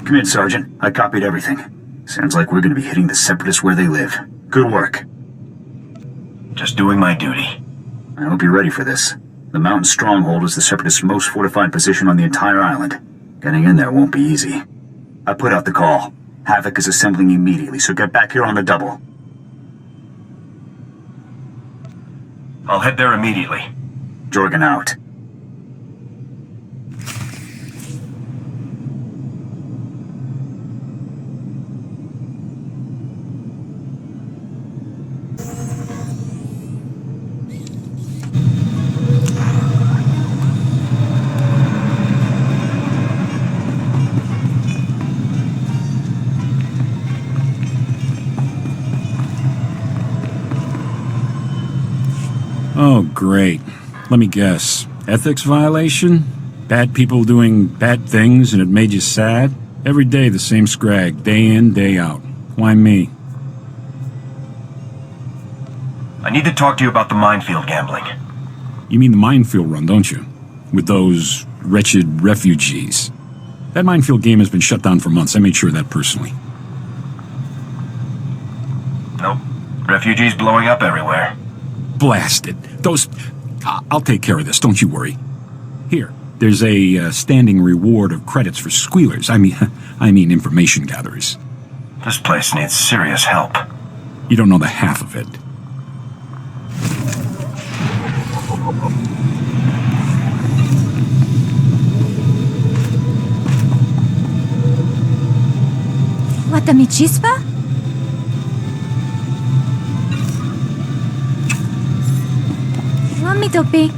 Speaker 12: Come in, Sergeant. I copied everything. Sounds like we're gonna be hitting the Separatists where they live. Good work.
Speaker 4: Just doing my duty.
Speaker 12: I hope you're ready for this. The mountain stronghold is the Separatists' most fortified position on the entire island. Getting in there won't be easy. I put out the call. Havoc is assembling immediately, so get back here on the double.
Speaker 4: I'll head there immediately.
Speaker 12: Jorgen out.
Speaker 10: Oh, great. Let me guess. Ethics violation? Bad people doing bad things and it made you sad? Every day the same scrag, day in, day out. Why me?
Speaker 4: I need to talk to you about the minefield gambling.
Speaker 10: You mean the minefield run, don't you? With those wretched refugees. That minefield game has been shut down for months. I made sure of that personally.
Speaker 4: Nope. Refugees blowing up everywhere.
Speaker 10: Blasted. Those... I'll take care of this, don't you worry. Here, there's a standing reward of credits for squealers. I mean information gatherers.
Speaker 4: This place needs serious help.
Speaker 10: You don't know the half of it.
Speaker 21: What, mi chispa? Mi topi.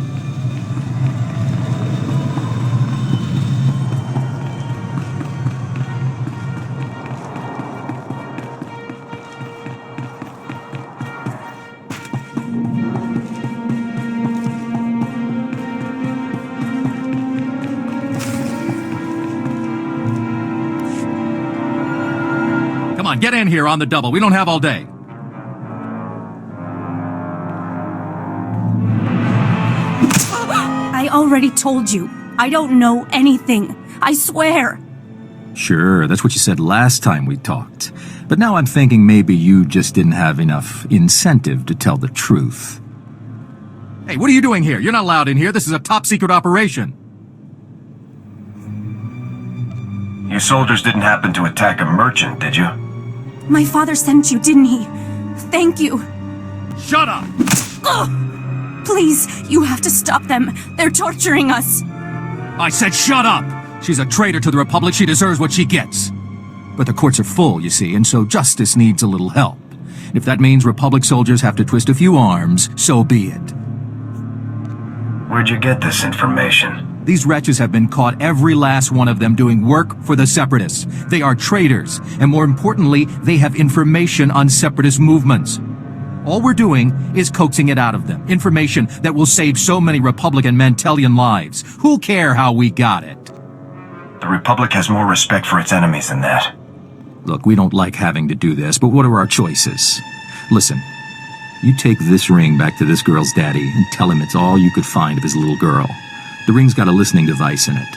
Speaker 3: Come on, get in here on the double. We don't have all day.
Speaker 14: I already told you. I don't know anything. I swear.
Speaker 8: Sure, that's what you said last time we talked. But now I'm thinking maybe you just didn't have enough incentive to tell the truth.
Speaker 3: Hey, what are you doing here? You're not allowed in here. This is a top-secret operation.
Speaker 4: You soldiers didn't happen to attack a merchant, did you?
Speaker 14: My father sent you, didn't he? Thank you.
Speaker 3: Shut up!
Speaker 14: Ugh! Please, you have to stop them. They're torturing us.
Speaker 3: I said shut up! She's a traitor to the Republic. She deserves what she gets.
Speaker 8: But the courts are full, you see, and so justice needs a little help. If that means Republic soldiers have to twist a few arms, so be it.
Speaker 4: Where'd you get this information?
Speaker 8: These wretches have been caught, every last one of them, doing work for the Separatists. They are traitors, and more importantly, they have information on Separatist movements. All we're doing is coaxing it out of them. Information that will save so many Republican Mantellian lives. Who'll care how we got it?
Speaker 4: The Republic has more respect for its enemies than that.
Speaker 8: Look, we don't like having to do this, but what are our choices? Listen, you take this ring back to this girl's daddy and tell him it's all you could find of his little girl. The ring's got a listening device in it.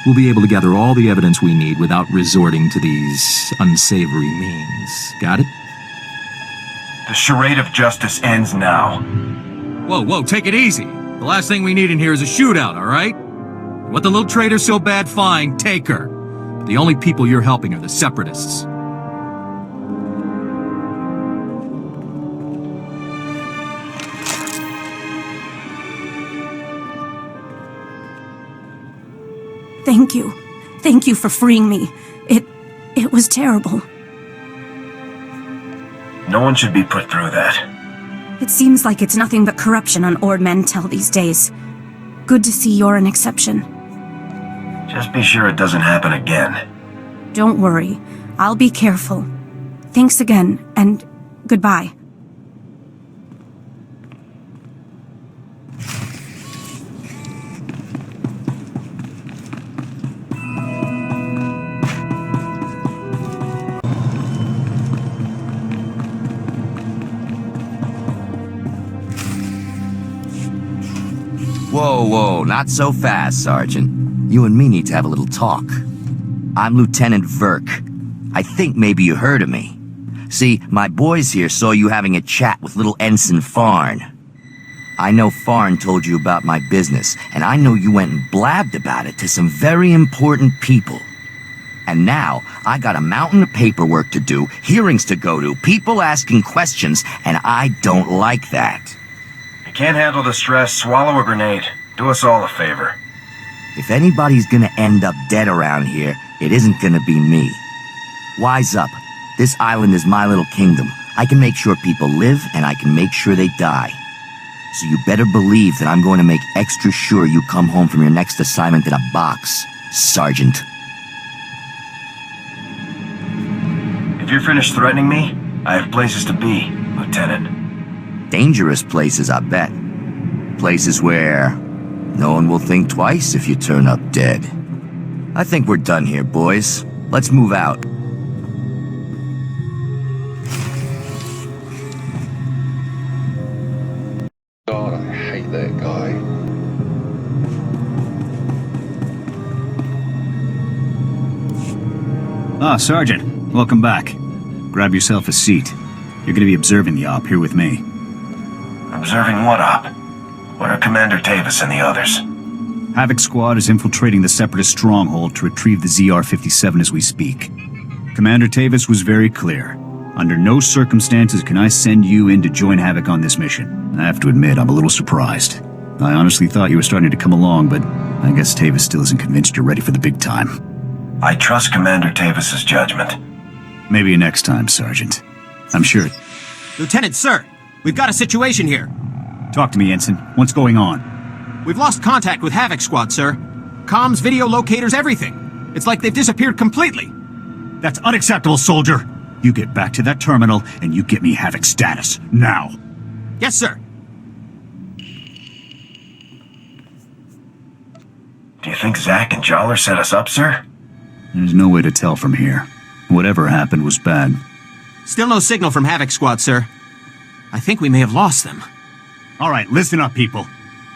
Speaker 8: We'll be able to gather all the evidence we need without resorting to these unsavory means. Got it?
Speaker 4: The charade of justice ends now.
Speaker 3: Whoa, take it easy. The last thing we need in here is a shootout, all right? What the little traitor's so bad, fine, take her. But the only people you're helping are the Separatists.
Speaker 14: Thank you. Thank you for freeing me. It was terrible.
Speaker 4: No one should be put through that.
Speaker 14: It seems like it's nothing but corruption on Ord Mantell these days. Good to see you're an exception.
Speaker 4: Just be sure it doesn't happen again.
Speaker 14: Don't worry. I'll be careful. Thanks again, and goodbye.
Speaker 1: Whoa, not so fast, Sergeant. You and me need to have a little talk. I'm Lieutenant Verk. I think maybe you heard of me. See, my boys here saw you having a chat with little Ensign Farn. I know Farn told you about my business, and I know you went and blabbed about it to some very important people. And now, I got a mountain of paperwork to do, hearings to go to, people asking questions, and I don't like that.
Speaker 4: You can't handle the stress, swallow a grenade. Do us all a favor.
Speaker 1: If anybody's gonna end up dead around here, it isn't gonna be me. Wise up. This island is my little kingdom. I can make sure people live, and I can make sure they die. So you better believe that I'm going to make extra sure you come home from your next assignment in a box, Sergeant.
Speaker 4: If you're finished threatening me, I have places to be, Lieutenant.
Speaker 1: Dangerous places, I bet. Places where no one will think twice if you turn up dead. I think we're done here, boys. Let's move out.
Speaker 2: God, I hate that guy.
Speaker 12: Ah, Sergeant. Welcome back. Grab yourself a seat. You're gonna be observing the op here with me.
Speaker 4: Observing what op? Where are Commander Tavis and the others?
Speaker 12: Havoc Squad is infiltrating the Separatist stronghold to retrieve the ZR-57 as we speak. Commander Tavis was very clear. Under no circumstances can I send you in to join Havoc on this mission. I have to admit, I'm a little surprised. I honestly thought you were starting to come along, but I guess Tavis still isn't convinced you're ready for the big time.
Speaker 4: I trust Commander Tavis's judgment.
Speaker 12: Maybe next time, Sergeant. I'm sure.
Speaker 17: Lieutenant, sir, we've got a situation here.
Speaker 12: Talk to me, Ensign. What's going on?
Speaker 17: We've lost contact with Havoc Squad, sir. Comms, video locators, everything. It's like they've disappeared completely.
Speaker 12: That's unacceptable, soldier. You get back to that terminal, and you get me Havoc status. Now.
Speaker 17: Yes, sir.
Speaker 4: Do you think Zack and Jollar set us up, sir?
Speaker 12: There's no way to tell from here. Whatever happened was bad.
Speaker 17: Still no signal from Havoc Squad, sir. I think we may have lost them.
Speaker 12: All right, listen up, people.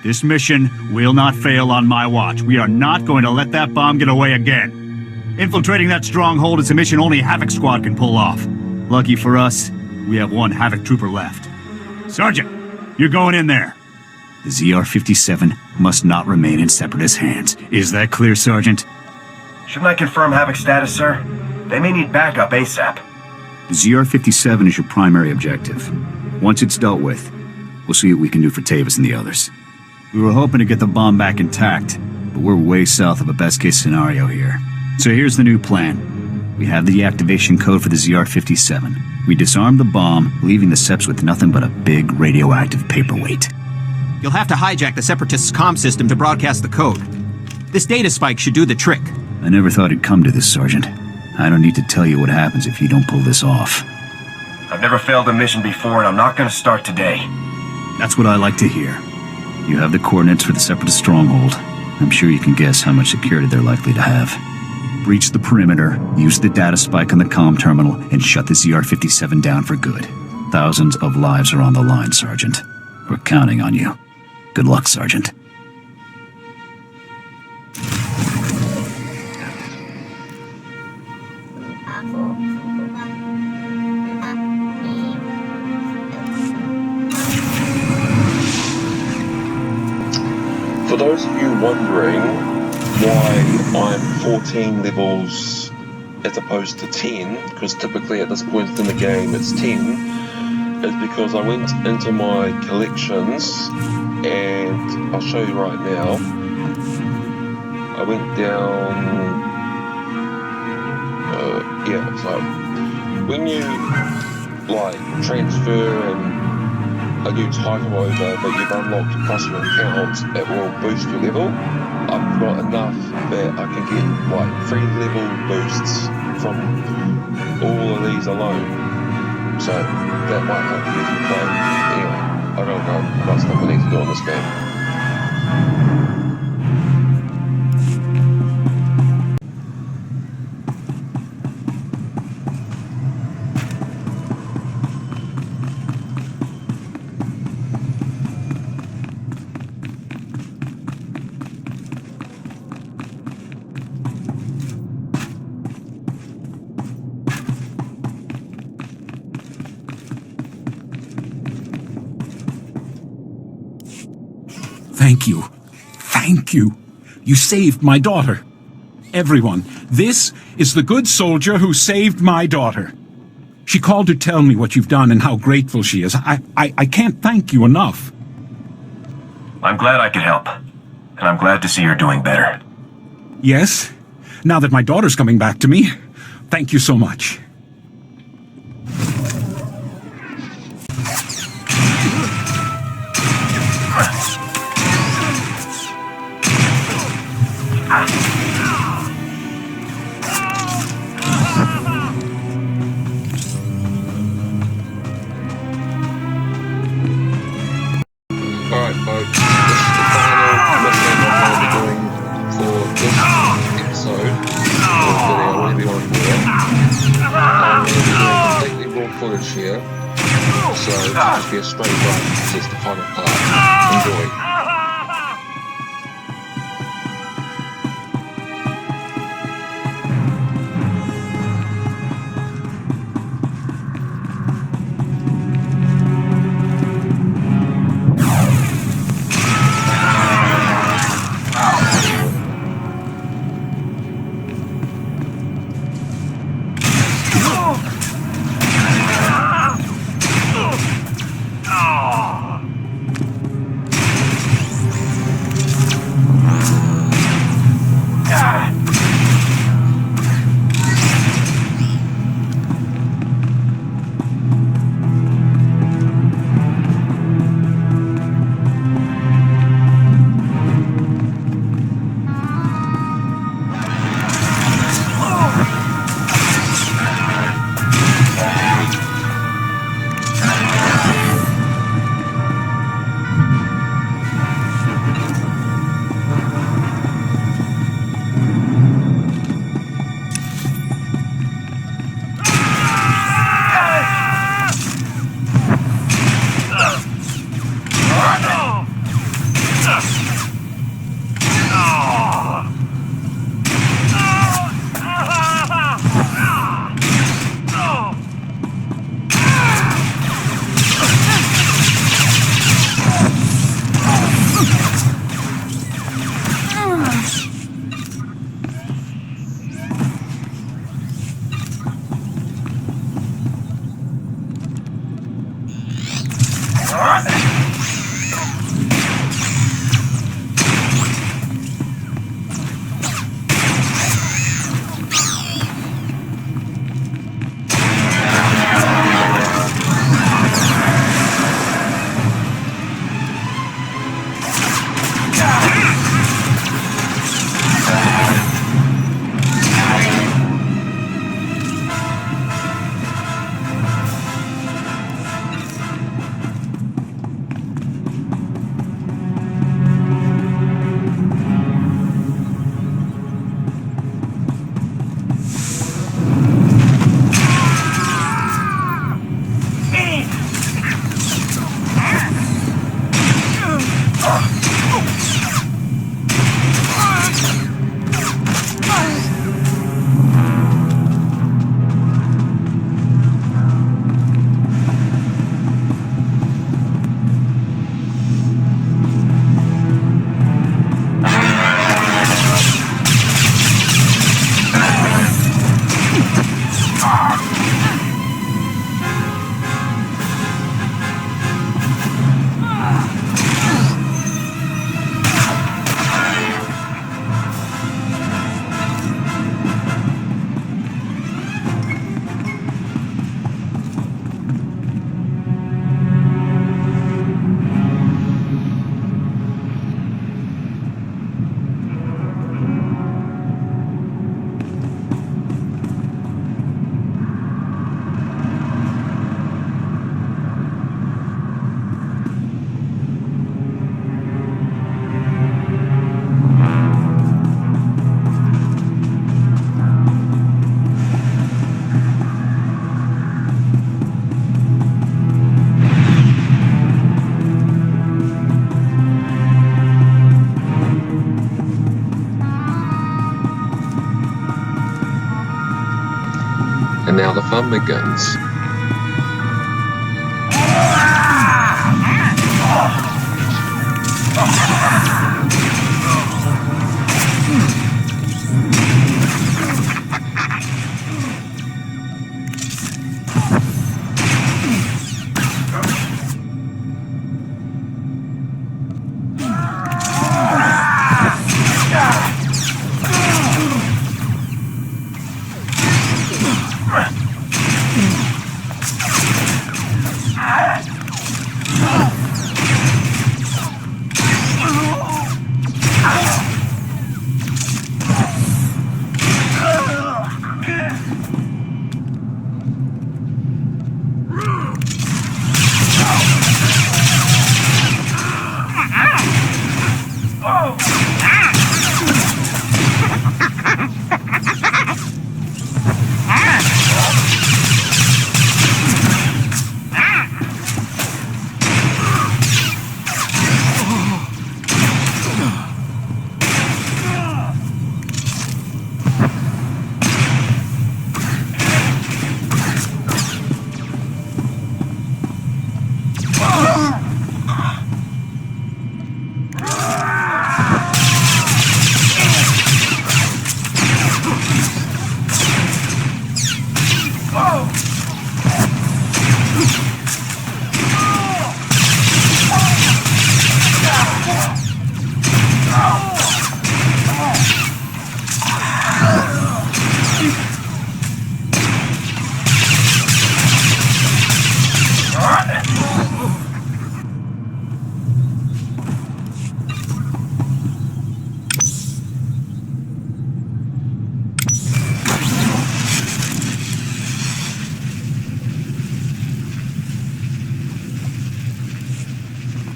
Speaker 12: This mission will not fail on my watch. We are not going to let that bomb get away again. Infiltrating that stronghold is a mission only Havoc Squad can pull off. Lucky for us, we have one Havoc trooper left. Sergeant, you're going in there. The ZR-57 must not remain in Separatist hands. Is that clear, Sergeant?
Speaker 4: Shouldn't I confirm Havoc status, sir? They may need backup ASAP.
Speaker 12: The ZR-57 is your primary objective. Once it's dealt with, we'll see what we can do for Tavis and the others. We were hoping to get the bomb back intact, but we're way south of a best-case scenario here. So here's the new plan. We have the deactivation code for the ZR-57. We disarm the bomb, leaving the Seps with nothing but a big radioactive paperweight.
Speaker 17: You'll have to hijack the Separatists' comm system to broadcast the code. This data spike should do the trick.
Speaker 12: I never thought it'd come to this, Sergeant. I don't need to tell you what happens if you don't pull this off.
Speaker 4: I've never failed a mission before, and I'm not going to start today.
Speaker 12: That's what I like to hear. You have the coordinates for the Separatist stronghold. I'm sure you can guess how much security they're likely to have. Breach the perimeter, use the data spike on the comm terminal, and shut the ZR-57 down for good. Thousands of lives are on the line, Sergeant. We're counting on you. Good luck, Sergeant.
Speaker 2: For those of you wondering why I'm 14 levels as opposed to 10, because typically at this point in the game it's 10, is because I went into my collections, and I'll show you right now. I went down, so when you like transfer and a new title over that you've unlocked across your account, it will boost your level. I've got enough that I can get like 3 level boosts from all of these alone. So that might help you if you play. Anyway, I don't know. I've got stuff I need to do on this game.
Speaker 10: Thank you. Thank you. You saved my daughter. Everyone, this is the good soldier who saved my daughter. She called to tell me what you've done and how grateful she is. I can't thank you enough.
Speaker 4: I'm glad I could help. And I'm glad to see you're doing better.
Speaker 10: Yes? Now that my daughter's coming back to me, thank you so much.
Speaker 2: Alright folks, this is the final mission I'm going to be doing for this episode. I will be on here. I'm going to be doing completely raw footage here. So it'll just be a straight run. This is the final part. Enjoy. And now the fun begins.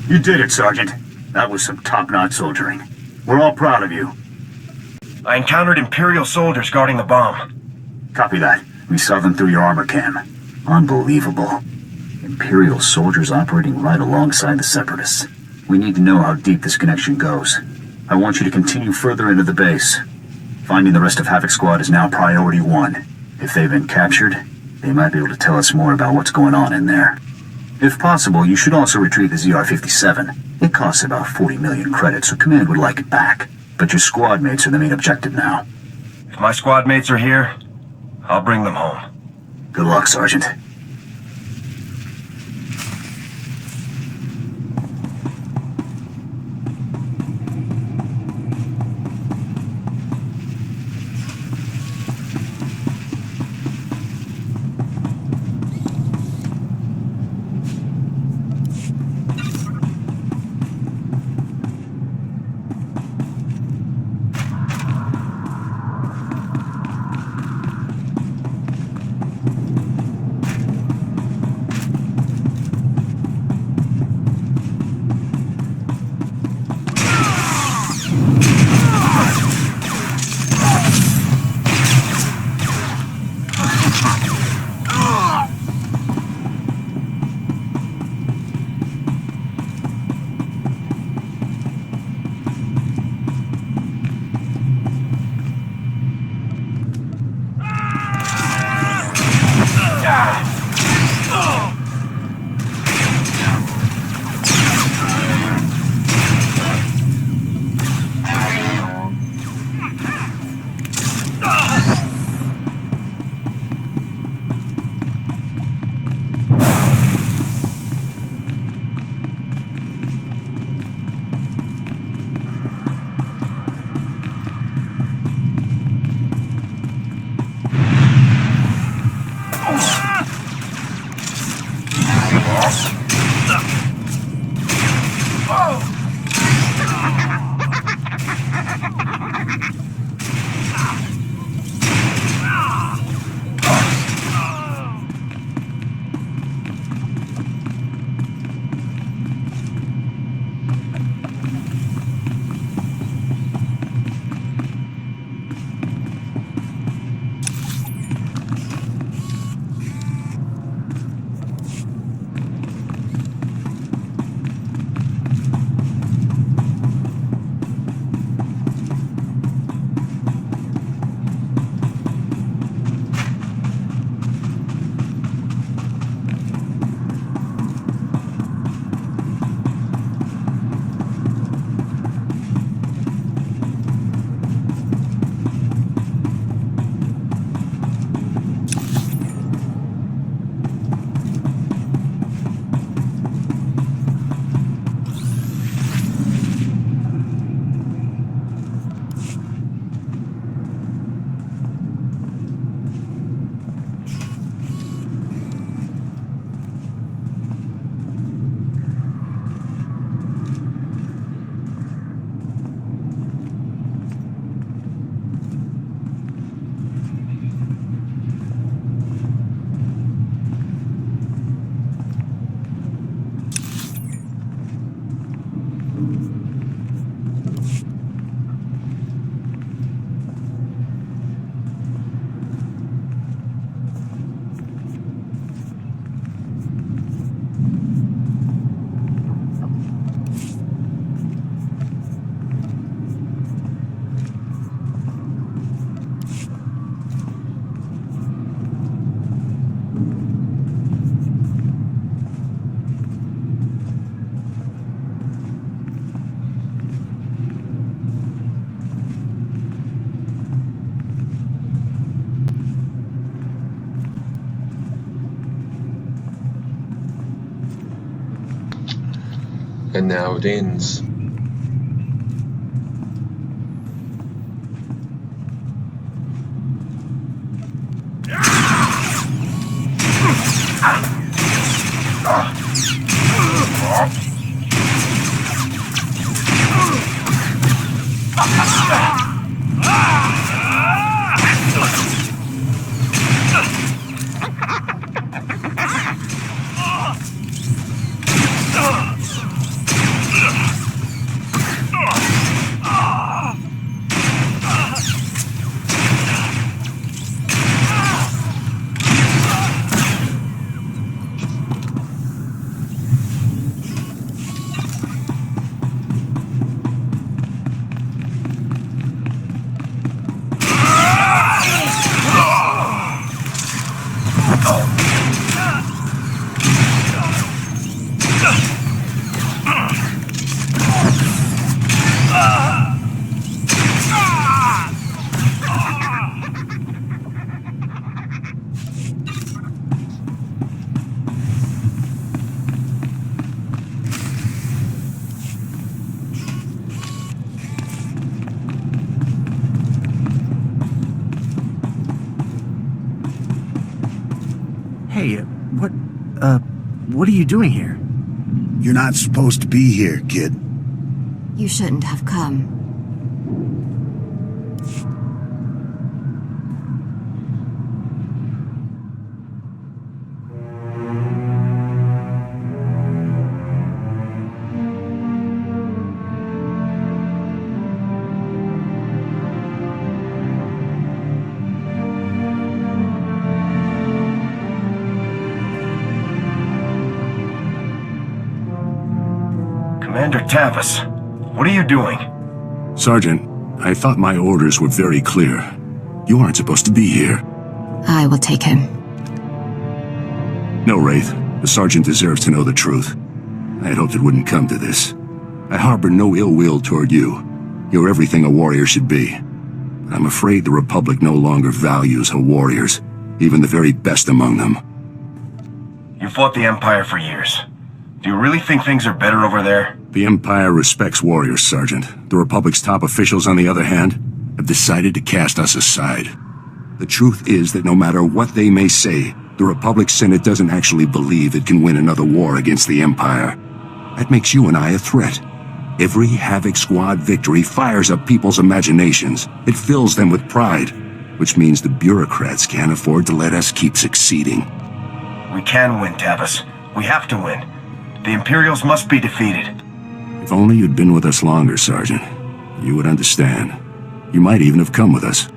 Speaker 12: You did it, Sergeant. That was some top-notch soldiering. We're all proud of you.
Speaker 4: I encountered Imperial soldiers guarding the bomb.
Speaker 12: Copy that. We saw them through your armor cam. Unbelievable. Imperial soldiers operating right alongside the Separatists. We need to know how deep this connection goes. I want you to continue further into the base. Finding the rest of Havoc Squad is now priority 1. If they've been captured, they might be able to tell us more about what's going on in there. If possible, you should also retrieve the ZR-57. It costs about 40 million credits, so Command would like it back. But your squad mates are the main objective now.
Speaker 4: If my squad mates are here, I'll bring them home.
Speaker 12: Good luck, Sergeant.
Speaker 2: And now it ends.
Speaker 7: Hey, what are you doing here?
Speaker 16: You're not supposed to be here, kid.
Speaker 20: You shouldn't have come.
Speaker 4: Commander Tavis, what are you doing?
Speaker 6: Sergeant, I thought my orders were very clear. You aren't supposed to be here.
Speaker 20: I will take him.
Speaker 6: No, Wraith. The Sergeant deserves to know the truth. I had hoped it wouldn't come to this. I harbor no ill will toward you. You're everything a warrior should be. But I'm afraid the Republic no longer values her warriors, even the very best among them.
Speaker 4: You fought the Empire for years. Do you really think things are better over there?
Speaker 6: The Empire respects warriors, Sergeant. The Republic's top officials, on the other hand, have decided to cast us aside. The truth is that no matter what they may say, the Republic Senate doesn't actually believe it can win another war against the Empire. That makes you and I a threat. Every Havoc Squad victory fires up people's imaginations. It fills them with pride, which means the bureaucrats can't afford to let us keep succeeding.
Speaker 4: We can win, Tavis. We have to win. The Imperials must be defeated.
Speaker 6: If only you'd been with us longer, Sergeant. You would understand. You might even have come with us.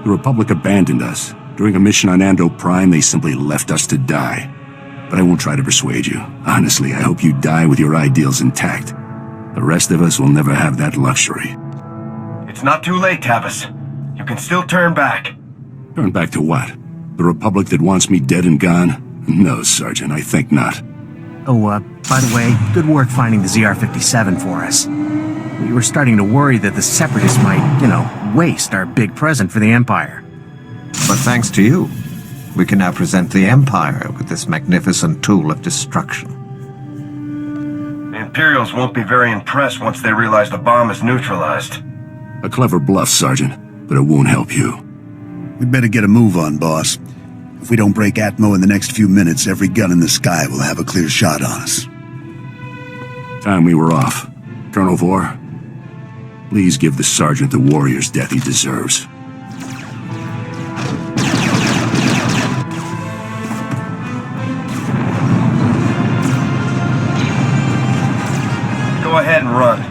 Speaker 6: The Republic abandoned us. During a mission on Ando Prime, they simply left us to die. But I won't try to persuade you. Honestly, I hope you die with your ideals intact. The rest of us will never have that luxury.
Speaker 4: It's not too late, Tavis. You can still turn back.
Speaker 6: Turn back to what? The Republic that wants me dead and gone? No, Sergeant, I think not.
Speaker 7: Oh, by the way, good work finding the ZR-57 for us. We were starting to worry that the Separatists might, waste our big present for the Empire.
Speaker 11: But thanks to you, we can now present the Empire with this magnificent tool of destruction.
Speaker 4: The Imperials won't be very impressed once they realize the bomb is neutralized.
Speaker 6: A clever bluff, Sergeant, but it won't help you.
Speaker 16: We'd better get a move on, boss. If we don't break Atmo in the next few minutes, every gun in the sky will have a clear shot on us.
Speaker 6: Time we were off. Colonel Vor, please give the Sergeant the warrior's death he deserves.
Speaker 4: Go ahead and run.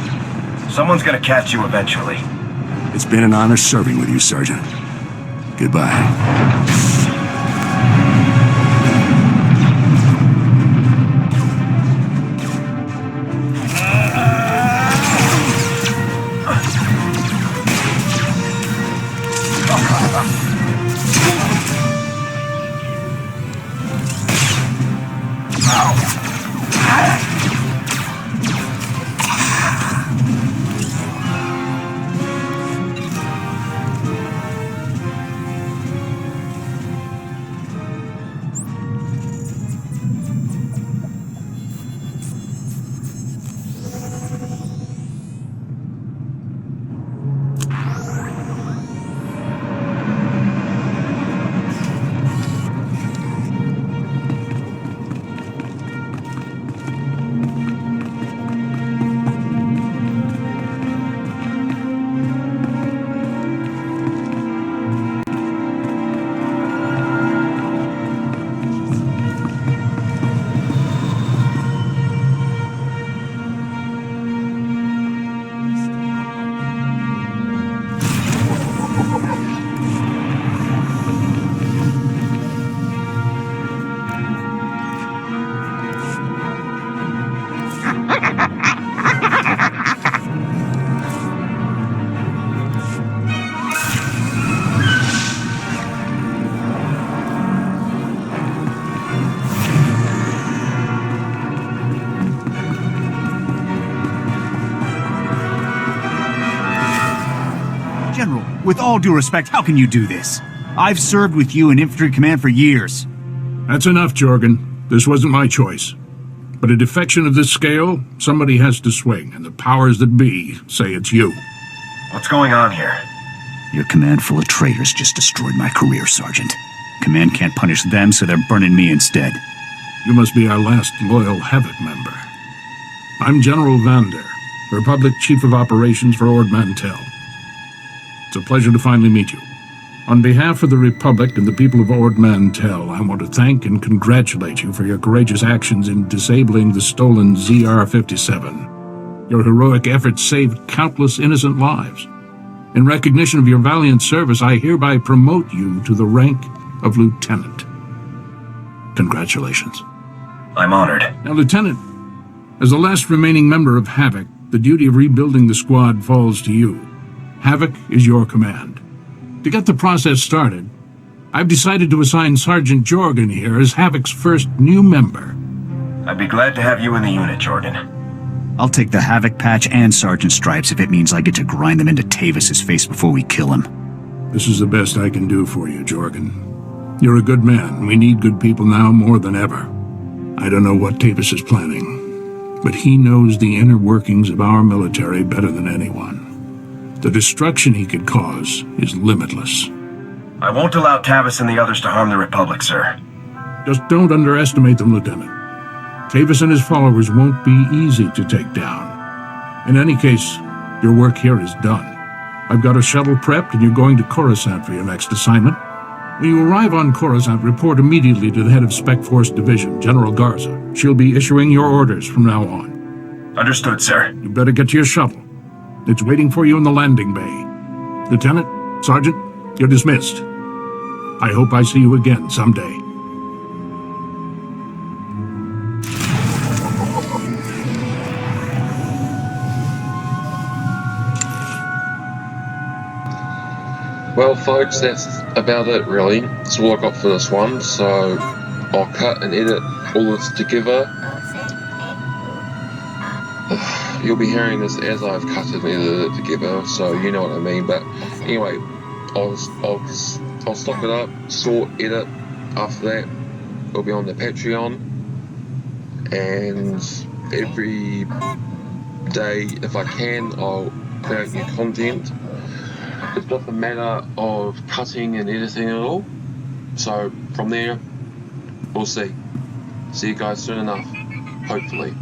Speaker 4: Someone's gonna catch you eventually.
Speaker 6: It's been an honor serving with you, Sergeant. Goodbye.
Speaker 12: General, with all due respect, how can you do this? I've served with you in infantry command for years.
Speaker 13: That's enough, Jorgen. This wasn't my choice. But a defection of this scale, somebody has to swing, and the powers that be say it's you.
Speaker 4: What's going on here?
Speaker 12: Your command full of traitors just destroyed my career, Sergeant. Command can't punish them, so they're burning me instead.
Speaker 6: You must be our last loyal Havoc member. I'm General Vander, Republic Chief of Operations for Ord Mantell. It's a pleasure to finally meet you. On behalf of the Republic and the people of Ord Mantell, I want to thank and congratulate you for your courageous actions in disabling the stolen ZR-57. Your heroic efforts saved countless innocent lives. In recognition of your valiant service, I hereby promote you to the rank of Lieutenant. Congratulations.
Speaker 4: I'm honored.
Speaker 6: Now, Lieutenant, as the last remaining member of Havoc, the duty of rebuilding the squad falls to you. Havoc is your command. To get the process started, I've decided to assign Sergeant Jorgen here as Havoc's first new member.
Speaker 4: I'd be glad to have you in the unit, Jorgen.
Speaker 12: I'll take the Havoc patch and Sergeant Stripes if it means I get to grind them into Tavis's face before we kill him.
Speaker 6: This is the best I can do for you, Jorgen. You're a good man. We need good people now more than ever. I don't know what Tavis is planning, but he knows the inner workings of our military better than anyone. The destruction he could cause is limitless.
Speaker 4: I won't allow Tavis and the others to harm the Republic, sir.
Speaker 6: Just don't underestimate them, Lieutenant. Tavis and his followers won't be easy to take down. In any case, your work here is done. I've got a shuttle prepped and you're going to Coruscant for your next assignment. When you arrive on Coruscant, report immediately to the head of Spec Force Division, General Garza. She'll be issuing your orders from now on.
Speaker 4: Understood, sir.
Speaker 6: You better get to your shuttle. It's waiting for you in the landing bay. Lieutenant, Sergeant, you're dismissed. I hope I see you again someday.
Speaker 2: Well, folks, that's about it, really. That's all I got for this one, so I'll cut and edit all this together. You'll be hearing this as I've cut and edited it together, so you know what I mean. But anyway, I'll stock it up, sort, edit. After that, it'll be on the Patreon, and every day, if I can, I'll create new content. It's just a matter of cutting and editing it all. So from there, we'll see. See you guys soon enough, hopefully.